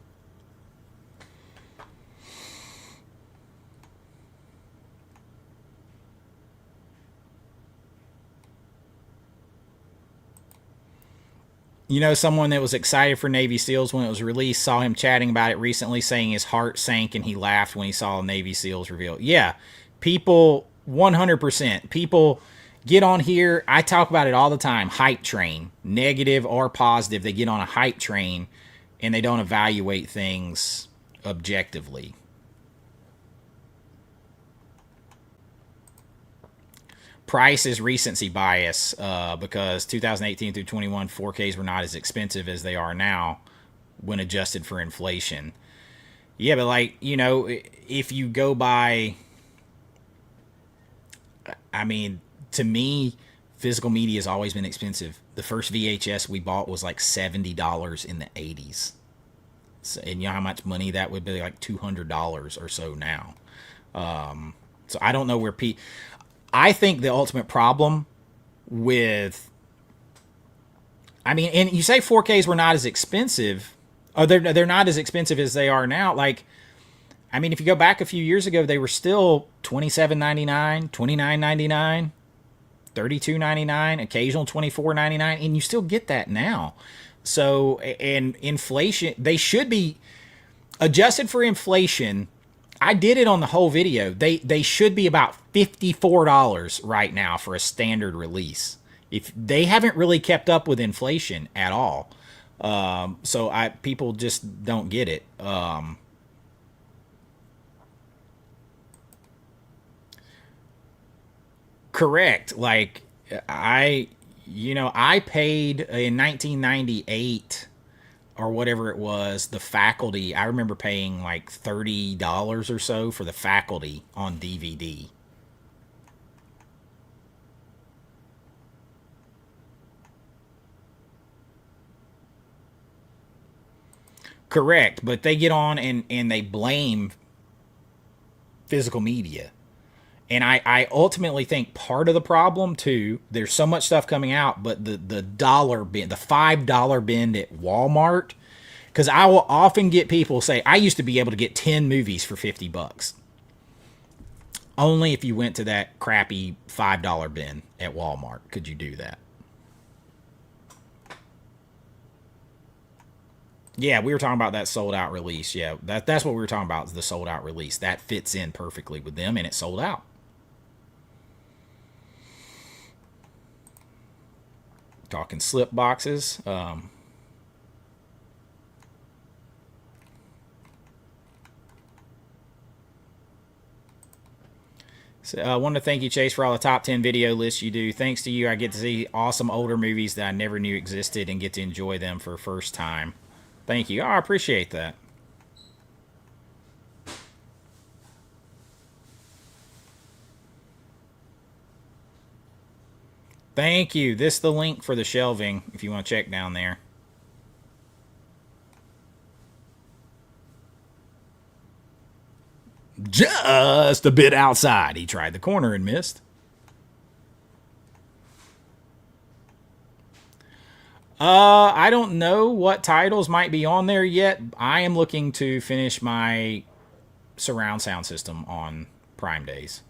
You know, someone that was excited for Navy SEALs when it was released saw him chatting about it recently, saying his heart sank and he laughed when he saw Navy SEALs revealed. Yeah, people, 100%. People get on here. I talk about it all the time. Hype train, negative or positive. They get on a hype train and they don't evaluate things objectively. Price is recency bias because 2018 through 21 4Ks were not as expensive as they are now when adjusted for inflation. Yeah, but like, you know, if you go by, I mean, to me, physical media has always been expensive. The first VHS we bought was like $70 in the 80s. So, and you know how much money that would be, like $200 or so now. So I don't know where I think the ultimate problem with, I mean, and you say 4Ks were not as expensive, or they're not as expensive as they are now. Like, I mean, if you go back a few years ago, they were still $27.99, $29.99, $32.99, occasional $24.99, and you still get that now. So, and inflation, they should be adjusted for inflation. I did it on the whole video. They should be about $54 right now for a standard release. If they haven't really kept up with inflation at all, so people just don't get it. Correct. Like I paid in 1998 or whatever it was, the Faculty. I remember paying like $30 or so for the Faculty on DVD. Correct, but they get on and they blame physical media. And I ultimately think part of the problem too, there's so much stuff coming out, but the dollar bin, the $5 bin at Walmart, because I will often get people say, I used to be able to get 10 movies for $50. Only if you went to that crappy $5 bin at Walmart could you do that. Yeah, we were talking about that sold out release. Yeah, that's what we were talking about, is the sold out release. That fits in perfectly with them, and it sold out. Talking slip boxes. So I want to thank you, Chase, for all the top 10 video lists you do. Thanks to you, I get to see awesome older movies that I never knew existed and get to enjoy them for the first time. Thank you. Oh, I appreciate that. Thank you. This is the link for the shelving if you want to check down there. just a bit outside. He tried the corner and missed. I don't know what titles might be on there yet. I am looking to finish my surround sound system on Prime days.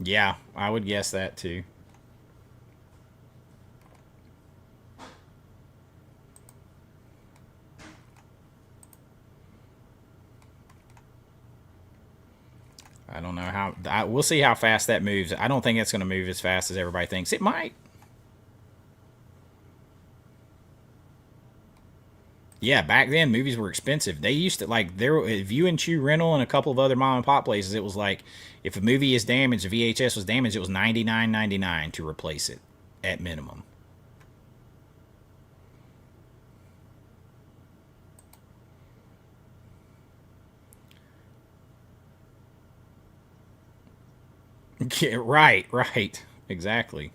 Yeah, I would guess that too. I don't know how. We'll see how fast that moves. I don't think it's going to move as fast as everybody thinks. It might. Yeah, back then movies were expensive. They used to like there View and Chew Rental and a couple of other mom and pop places. It was like if a movie is damaged, a VHS was damaged, it was $99.99 to replace it at minimum. Yeah, right, right, exactly.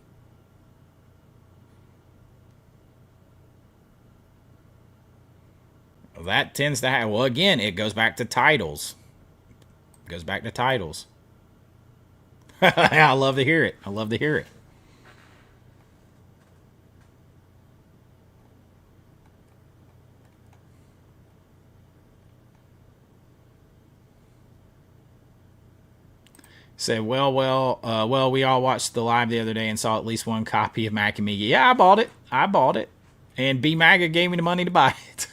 That tends to have. Well, again, it goes back to titles. It goes back to titles. I love to hear it. I love to hear it. Said, well, we all watched the live the other day and saw at least one copy of Mac and Me. Yeah, I bought it. I bought it. And B Maga gave me the money to buy it.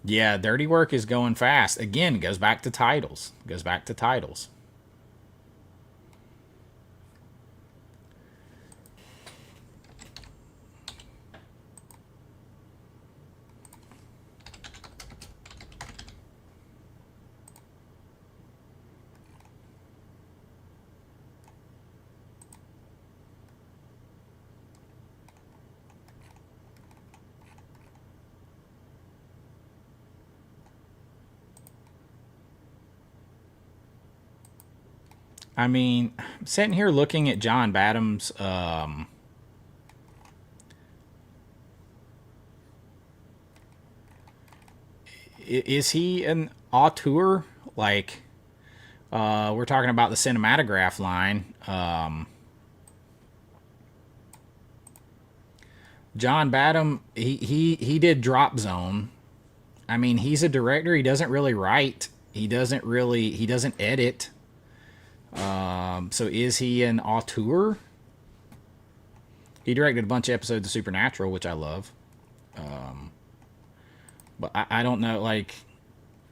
Yeah, Dirty Work is going fast. Again, goes back to titles. Goes back to titles. I mean, I'm sitting here looking at John Badham's. Is he an auteur? Like, we're talking about the cinematograph line. John Badham, he did Drop Zone. I mean, he's a director. He doesn't really write. He doesn't edit. So is he an auteur? He directed a bunch of episodes of Supernatural, which I love. But I don't know, like,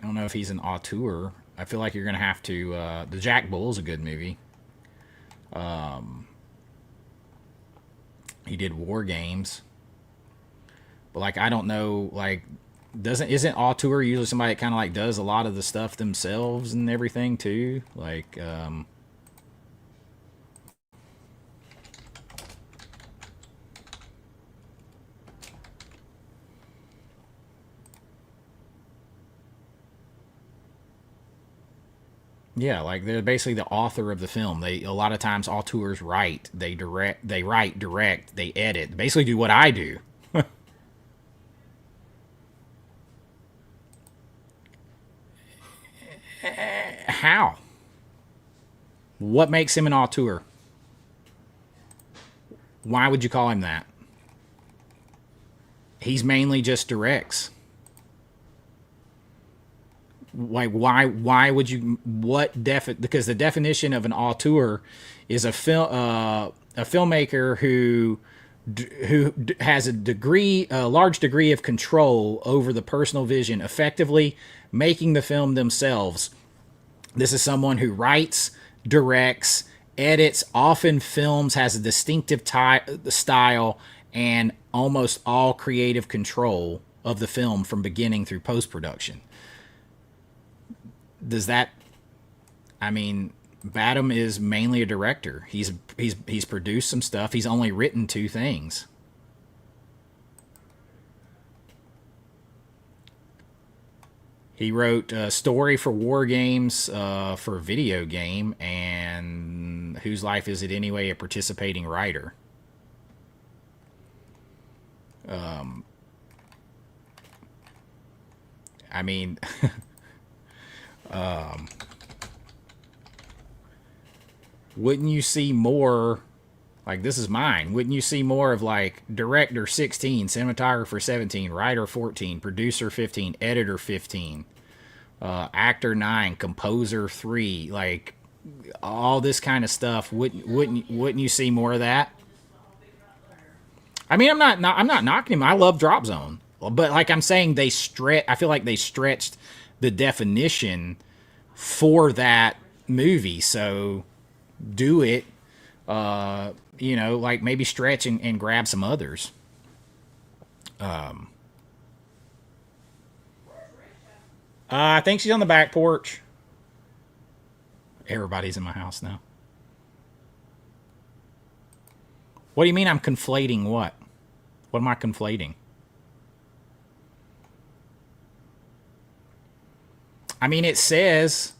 I don't know if he's an auteur. I feel like you're gonna have to. The Jack Bull's a good movie. He did War Games, but like I don't know, like doesn't isn't auteur usually somebody that kind of like does a lot of the stuff themselves and everything too? Like, yeah, like they're basically the author of the film. They a lot of times auteurs write, they direct, they write, direct, they edit. Basically, do what I do. How? What makes him an auteur? Why would you call him that? He's mainly just directs. Like why would you because the definition of an auteur is a filmmaker who has a large degree of control over the personal vision, effectively making the film themselves. This is someone who writes, directs, edits, often films, has a distinctive style, and almost all creative control of the film from beginning through post-production. Does that, I mean, Badham is mainly a director. He's produced some stuff. He's only written two things. He wrote a story for War Games for a video game, and Whose Life Is It Anyway? A participating writer. I mean, wouldn't you see more? Like, this is mine. Wouldn't you see more of like director 16, cinematographer 17, writer 14, producer 15, editor 15, actor 9, composer 3, like all this kind of stuff? Wouldn't you see more of that? I mean, I'm not knocking him. I love Drop Zone, but like I'm saying, they stretch. I feel like they stretched the definition for that movie. So do it. Like maybe stretch and grab some others. I think she's on the back porch. Everybody's in my house now. What do you mean I'm conflating what? What am I conflating? I mean, it says.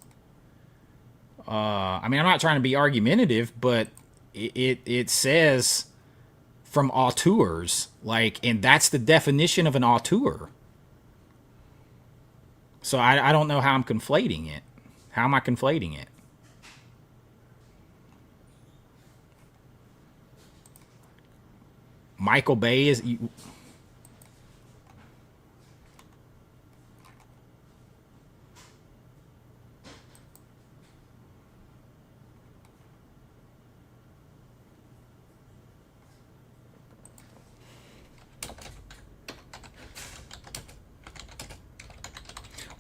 I mean, I'm not trying to be argumentative, but it says from auteurs, like, and that's the definition of an auteur. So I don't know how I'm conflating it. How am I conflating it? Michael Bay is.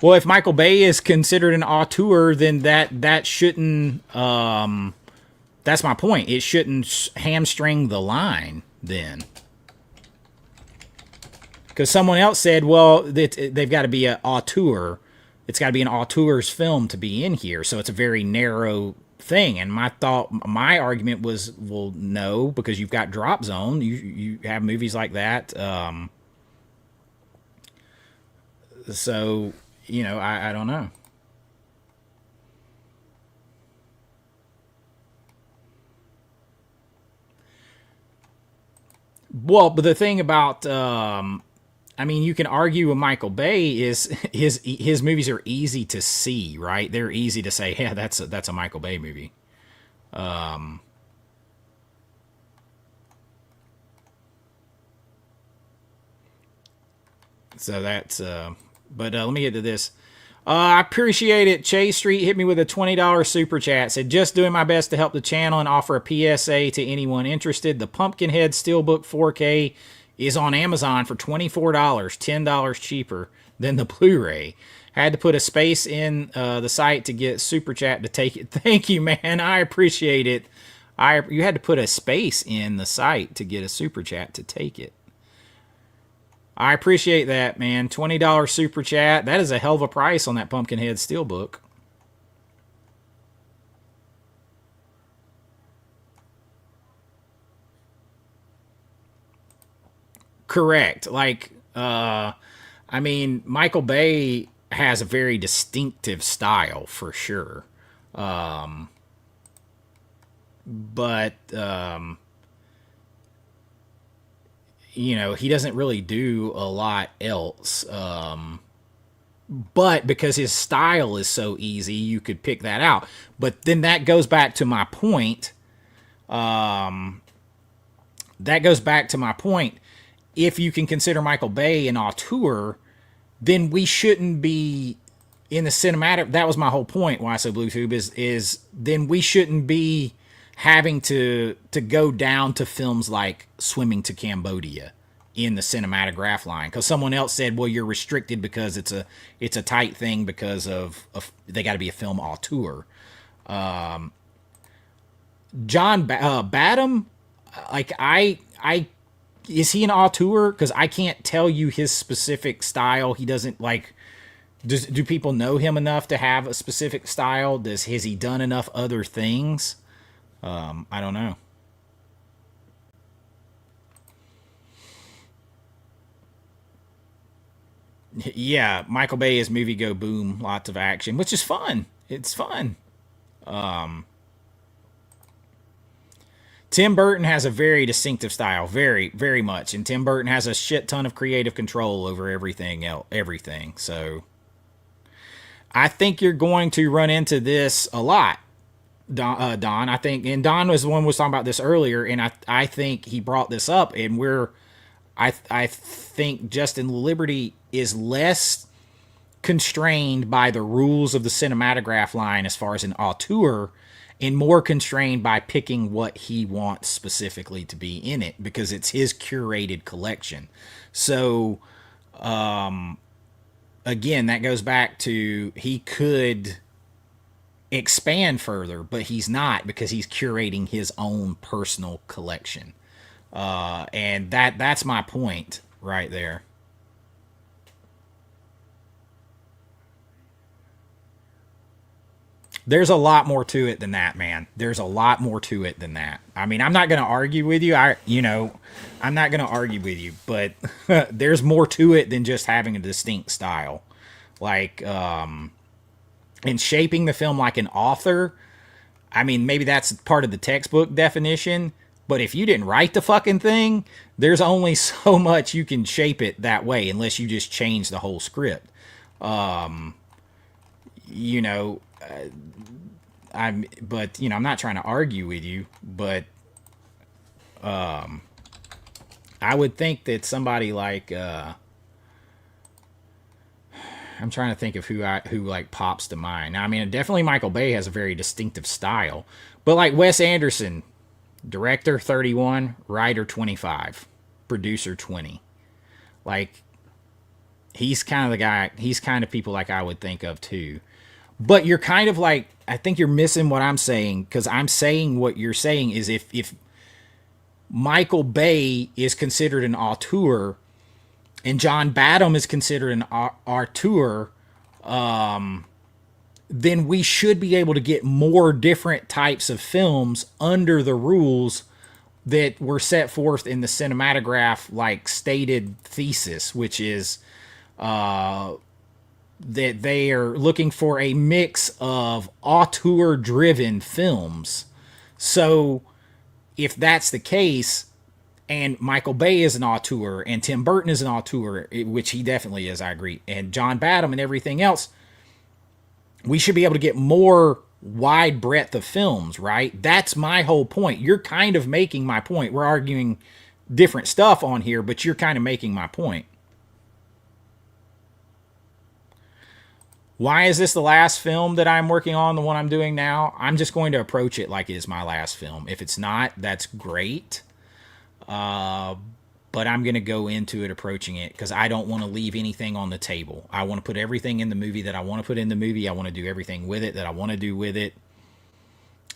Well, if Michael Bay is considered an auteur, then that shouldn't. That's my point. It shouldn't hamstring the line then, because someone else said, "Well, they've got to be an auteur. It's got to be an auteur's film to be in here." So it's a very narrow thing. And my argument was, well, no, because you've got Drop Zone. You have movies like that. So. I don't know. Well, but the thing about, I mean, you can argue with Michael Bay is his movies are easy to see, right? They're easy to say, yeah, that's a Michael Bay movie. So that's, but let me get to this. I appreciate it. Chase Street hit me with a $20 super chat. Said, just doing my best to help the channel and offer a PSA to anyone interested. The Pumpkinhead Steelbook 4K is on Amazon for $24, $10 cheaper than the Blu-ray. Had to put a space in the site to get super chat to take it. Thank you, man. I appreciate it. You had to put a space in the site to get a super chat to take it. I appreciate that, man. $20 super chat. That is a hell of a price on that Pumpkinhead Steelbook. Correct. Like, I mean, Michael Bay has a very distinctive style for sure. But he doesn't really do a lot else. But because his style is so easy, you could pick that out. But then that goes back to my point. If you can consider Michael Bay an auteur, then we shouldn't be in the cinematic. That was my whole point why I said BlueTube is then we shouldn't be having to go down to films like Swimming to Cambodia in the cinematograph line, because someone else said, well, you're restricted because it's a tight thing because of they got to be a film auteur. John Badham, like I is he an auteur? Because I can't tell you his specific style. He doesn't like. Do people know him enough to have a specific style? Has he done enough other things? I don't know. Yeah, Michael Bay is movie go boom, lots of action, which is fun. It's fun. Tim Burton has a very distinctive style, very, very much, and Tim Burton has a shit ton of creative control over everything else, everything. So I think you're going to run into this a lot, Don. I think, and Don was the one who was talking about this earlier, and I think he brought this up, and I think Justin Liberty is less constrained by the rules of the cinematograph line as far as an auteur, and more constrained by picking what he wants specifically to be in it because it's his curated collection. So again, that goes back to he could expand further, but he's not because he's curating his own personal collection. And that's my point right there. There's a lot more to it than that, man. There's a lot more to it than that. I mean, I'm not going to argue with you. I'm not going to argue with you, but there's more to it than just having a distinct style. Like, in shaping the film like an author, I mean, maybe that's part of the textbook definition, but if you didn't write the fucking thing, there's only so much you can shape it that way unless you just change the whole script. You know, I'm not trying to argue with you, but I would think that somebody like I'm trying to think of who like pops to mind. Now, I mean, definitely Michael Bay has a very distinctive style, but like Wes Anderson, director 31, writer 25, producer 20. Like he's kind of the guy. He's kind of people like I would think of too. But you're kind of like, I think you're missing what I'm saying because I'm saying what you're saying is if Michael Bay is considered an auteur and John Badham is considered an auteur, then we should be able to get more different types of films under the rules that were set forth in the cinematograph like stated thesis, which is that they are looking for a mix of auteur driven films. So if that's the case, and Michael Bay is an auteur and Tim Burton is an auteur, which he definitely is, I agree, and John Badham and everything else, we should be able to get more wide breadth of films, right? That's my whole point. You're kind of making my point. We're arguing different stuff on here, but you're kind of making my point. Why is this the last film that I'm working on, the one I'm doing now? I'm just going to approach it like it is my last film. If it's not, that's great. But I'm going to go into it approaching it because I don't want to leave anything on the table. I want to put everything in the movie that I want to put in the movie. I want to do everything with it that I want to do with it.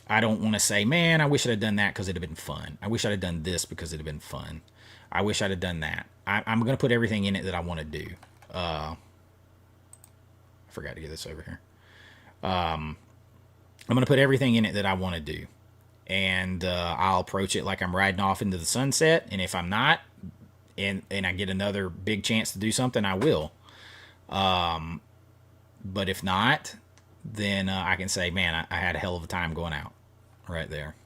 I don't want to say, man, I wish I'd have done that because it'd have been fun. I wish I'd have done this because it'd have been fun. I wish I'd have done that. I'm going to put everything in it that I want to do. I forgot to get this over here. I'm going to put everything in it that I want to do. And I'll approach it like I'm riding off into the sunset. And if I'm not, and I get another big chance to do something, I will. But if not, then I can say, man, I had a hell of a time going out right there.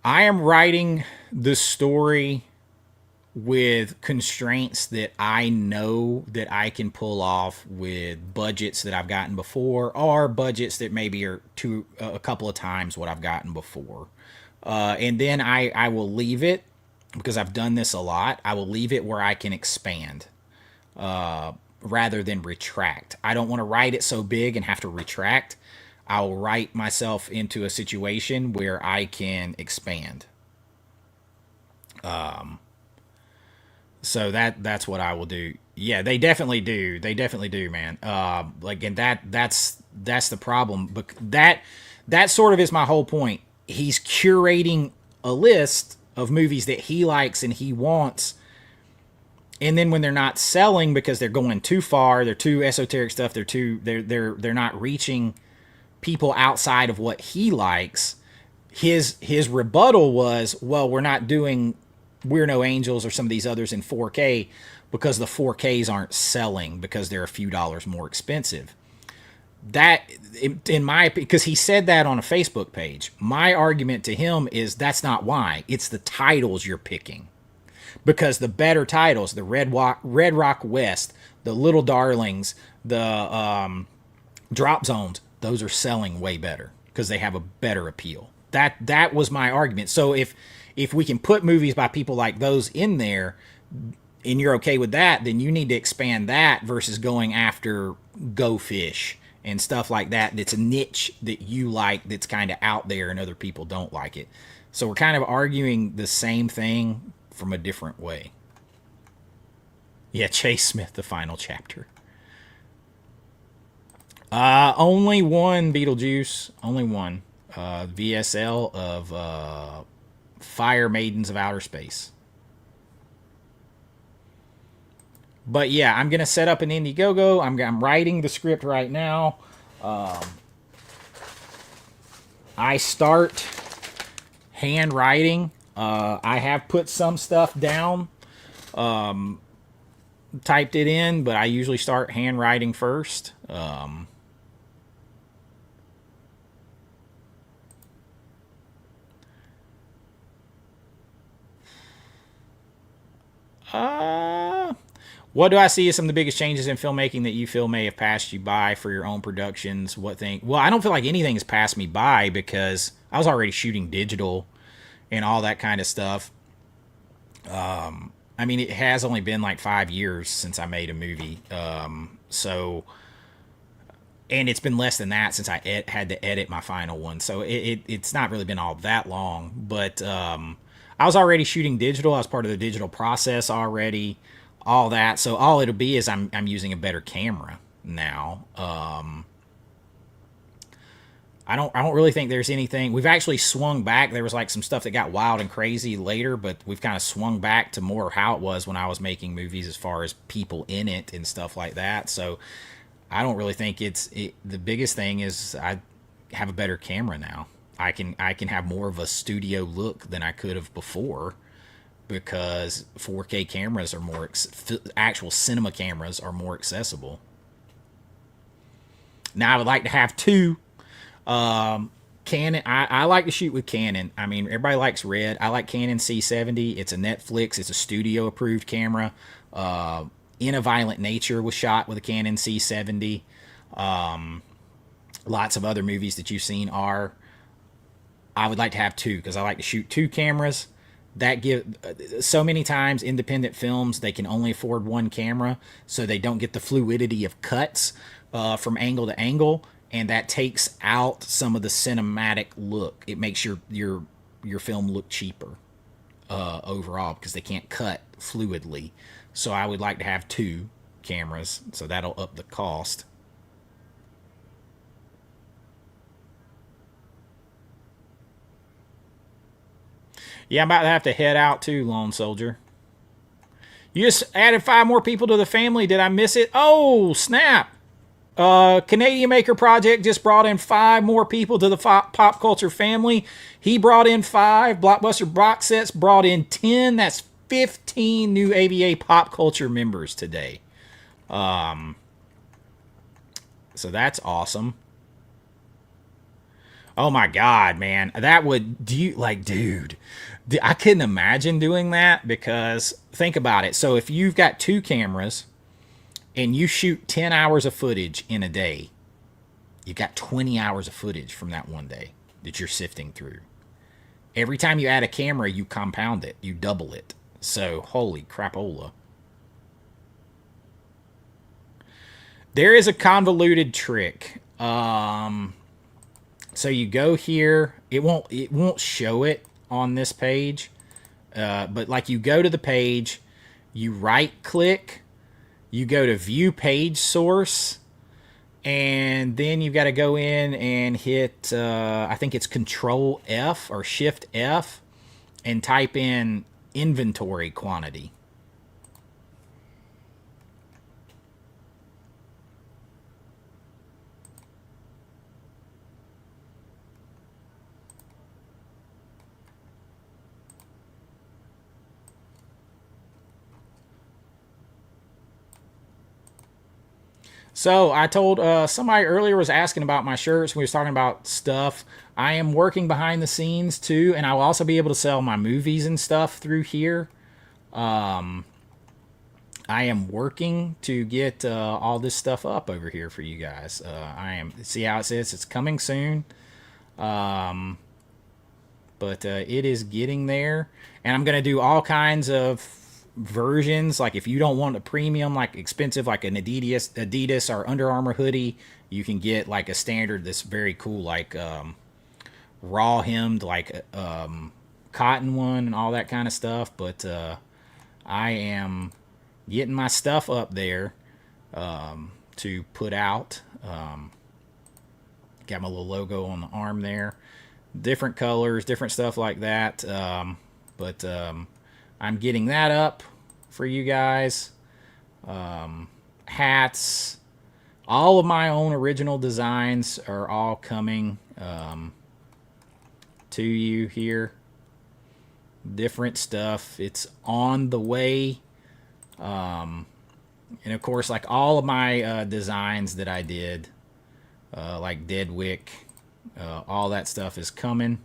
I am writing the story with constraints that I know that I can pull off with budgets that I've gotten before or budgets that maybe are a couple of times what I've gotten before. And then I will leave it because I've done this a lot. I will leave it where I can expand rather than retract. I don't want to write it so big and have to retract. I'll write myself into a situation where I can expand. So that's what I will do. Yeah, they definitely do. They definitely do, man. And that's the problem. But that sort of is my whole point. He's curating a list of movies that he likes and he wants. And then when they're not selling because they're going too far, they're too esoteric stuff, they're not reaching people outside of what he likes, his rebuttal was, well, We're No Angels or some of these others in 4K because the 4Ks aren't selling because they're a few dollars more expensive. That, in my, because he said that on a Facebook page. My argument to him is that's not why. It's the titles you're picking. Because the better titles, the Red Rock West, the Little Darlings, the Drop Zones, those are selling way better because they have a better appeal. That was my argument. So if we can put movies by people like those in there, and you're okay with that, then you need to expand that versus going after Go Fish and stuff like that. That's a niche that you like, that's kind of out there, and other people don't like it. So we're kind of arguing the same thing from a different way. Yeah, Chase Smith, the final chapter. Only one Beetlejuice. Only one. VSL of Fire Maidens of Outer Space. But yeah, I'm going to set up an Indiegogo. I'm writing the script right now. I start handwriting. I have put some stuff down, typed it in, but I usually start handwriting first. What do I see as some of the biggest changes in filmmaking that you feel may have passed you by for your own productions? Well, I don't feel like anything has passed me by because I was already shooting digital and all that kind of stuff. I mean, it has only been like 5 years since I made a movie. So, and it's been less than that since I had to edit my final one. So it's not really been all that long, but, I was already shooting digital. I was part of the digital process already, all that. So all it'll be is I'm using a better camera now. I don't really think there's anything. We've actually swung back. There was like some stuff that got wild and crazy later, but we've kind of swung back to more how it was when I was making movies, as far as people in it and stuff like that. So I don't really think the biggest thing is I have a better camera now. I can have more of a studio look than I could have before, because 4K cameras are more actual cinema cameras are more accessible. Now I would like to have two. Canon. I like to shoot with Canon. I mean, everybody likes Red. I like Canon C70. It's a Netflix. It's a studio approved camera. In a Violent Nature was shot with a Canon C70. Lots of other movies that you've seen are. I would like to have two because I like to shoot two cameras. That give so many times independent films, they can only afford one camera, so they don't get the fluidity of cuts from angle to angle, and that takes out some of the cinematic look. It makes your film look cheaper overall because they can't cut fluidly. So I would like to have two cameras, so that'll up the cost. Yeah, I'm about to have to head out too, Lone Soldier. You just added 5 more people to the family. Did I miss it? Oh, snap. Canadian Maker Project just brought in 5 more people to the pop culture family. He brought in 5. Blockbuster Box Sets brought in 10. That's 15 new AVA Pop Culture members today. So that's awesome. Oh my God, man. That would, dude, I couldn't imagine doing that, because think about it. So if you've got 2 cameras and you shoot 10 hours of footage in a day, you've got 20 hours of footage from that one day that you're sifting through. Every time you add a camera, you compound it, you double it. So holy crapola. There is a convoluted trick. So you go here. It won't show it on this page, but like you go to the page, you right click, you go to view page source, and then you've got to go in and hit I think it's Control F or Shift F and type in inventory quantity. So I told somebody earlier was asking about my shirts. We was talking about stuff. I am working behind the scenes too, and I will also be able to sell my movies and stuff through here. I am working to get all this stuff up over here for you guys. I am, see how it says it's coming soon. But it is getting there, and I'm gonna do all kinds of versions. Like if you don't want a premium, like expensive, like an Adidas or Under Armour hoodie, you can get like a standard that's very cool, like raw hemmed, like cotton one and all that kind of stuff. But I am getting my stuff up there to put out. Got my little logo on the arm there, different colors, different stuff like that. But I'm getting that up for you guys. Hats, all of my own original designs are all coming to you here. Different stuff. It's on the way. And of course, like all of my designs that I did, like Deadwick, all that stuff is coming.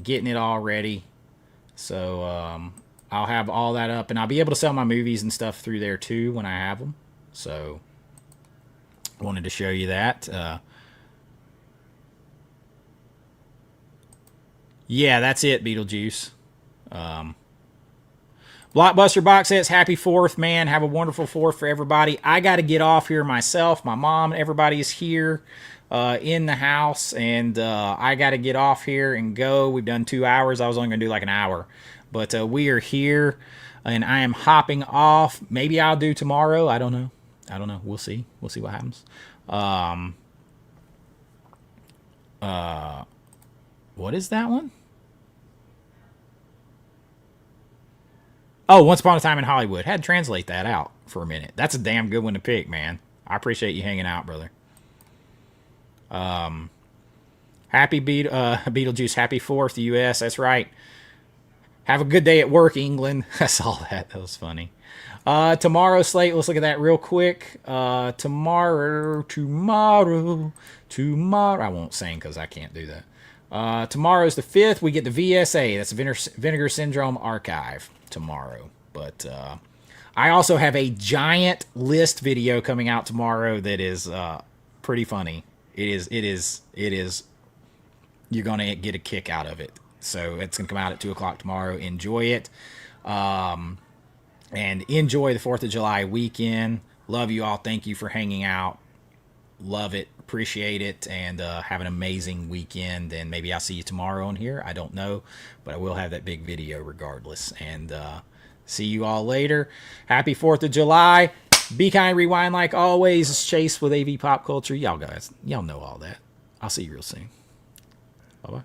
Getting it all ready. So I'll have all that up, and I'll be able to sell my movies and stuff through there too when I have them. So I wanted to show you that. Yeah, that's it, Beetlejuice. Blockbuster box sets, happy 4th, man. Have a wonderful 4th for everybody. I got to get off here myself. My mom and everybody is here in the house, and I got to get off here and go. We've done 2 hours. I was only going to do like an hour. But we are here, and I am hopping off. Maybe I'll do tomorrow. I don't know. We'll see. We'll see what happens. What is that one? Oh, Once Upon a Time in Hollywood. Had to translate that out for a minute. That's a damn good one to pick, man. I appreciate you hanging out, brother. Happy Beetlejuice. Happy 4th, U.S. That's right. Have a good day at work, England. I saw that. That was funny. Tomorrow's slate. Let's look at that real quick. Tomorrow. I won't sing because I can't do that. Tomorrow's the 5th. We get the VSA. That's the Vinegar Syndrome Archive tomorrow. But I also have a giant list video coming out tomorrow that is pretty funny. It is. You're gonna get a kick out of it. So it's gonna come out at 2:00 tomorrow. Enjoy it, and enjoy the 4th of July weekend. Love you all. Thank you for hanging out. Love it. Appreciate it, and have an amazing weekend. And maybe I'll see you tomorrow on here. I don't know, but I will have that big video regardless. And see you all later. Happy 4th of July. Be kind, rewind like always. It's Chase with AV Pop Culture. Y'all guys, y'all know all that. I'll see you real soon. Bye-bye.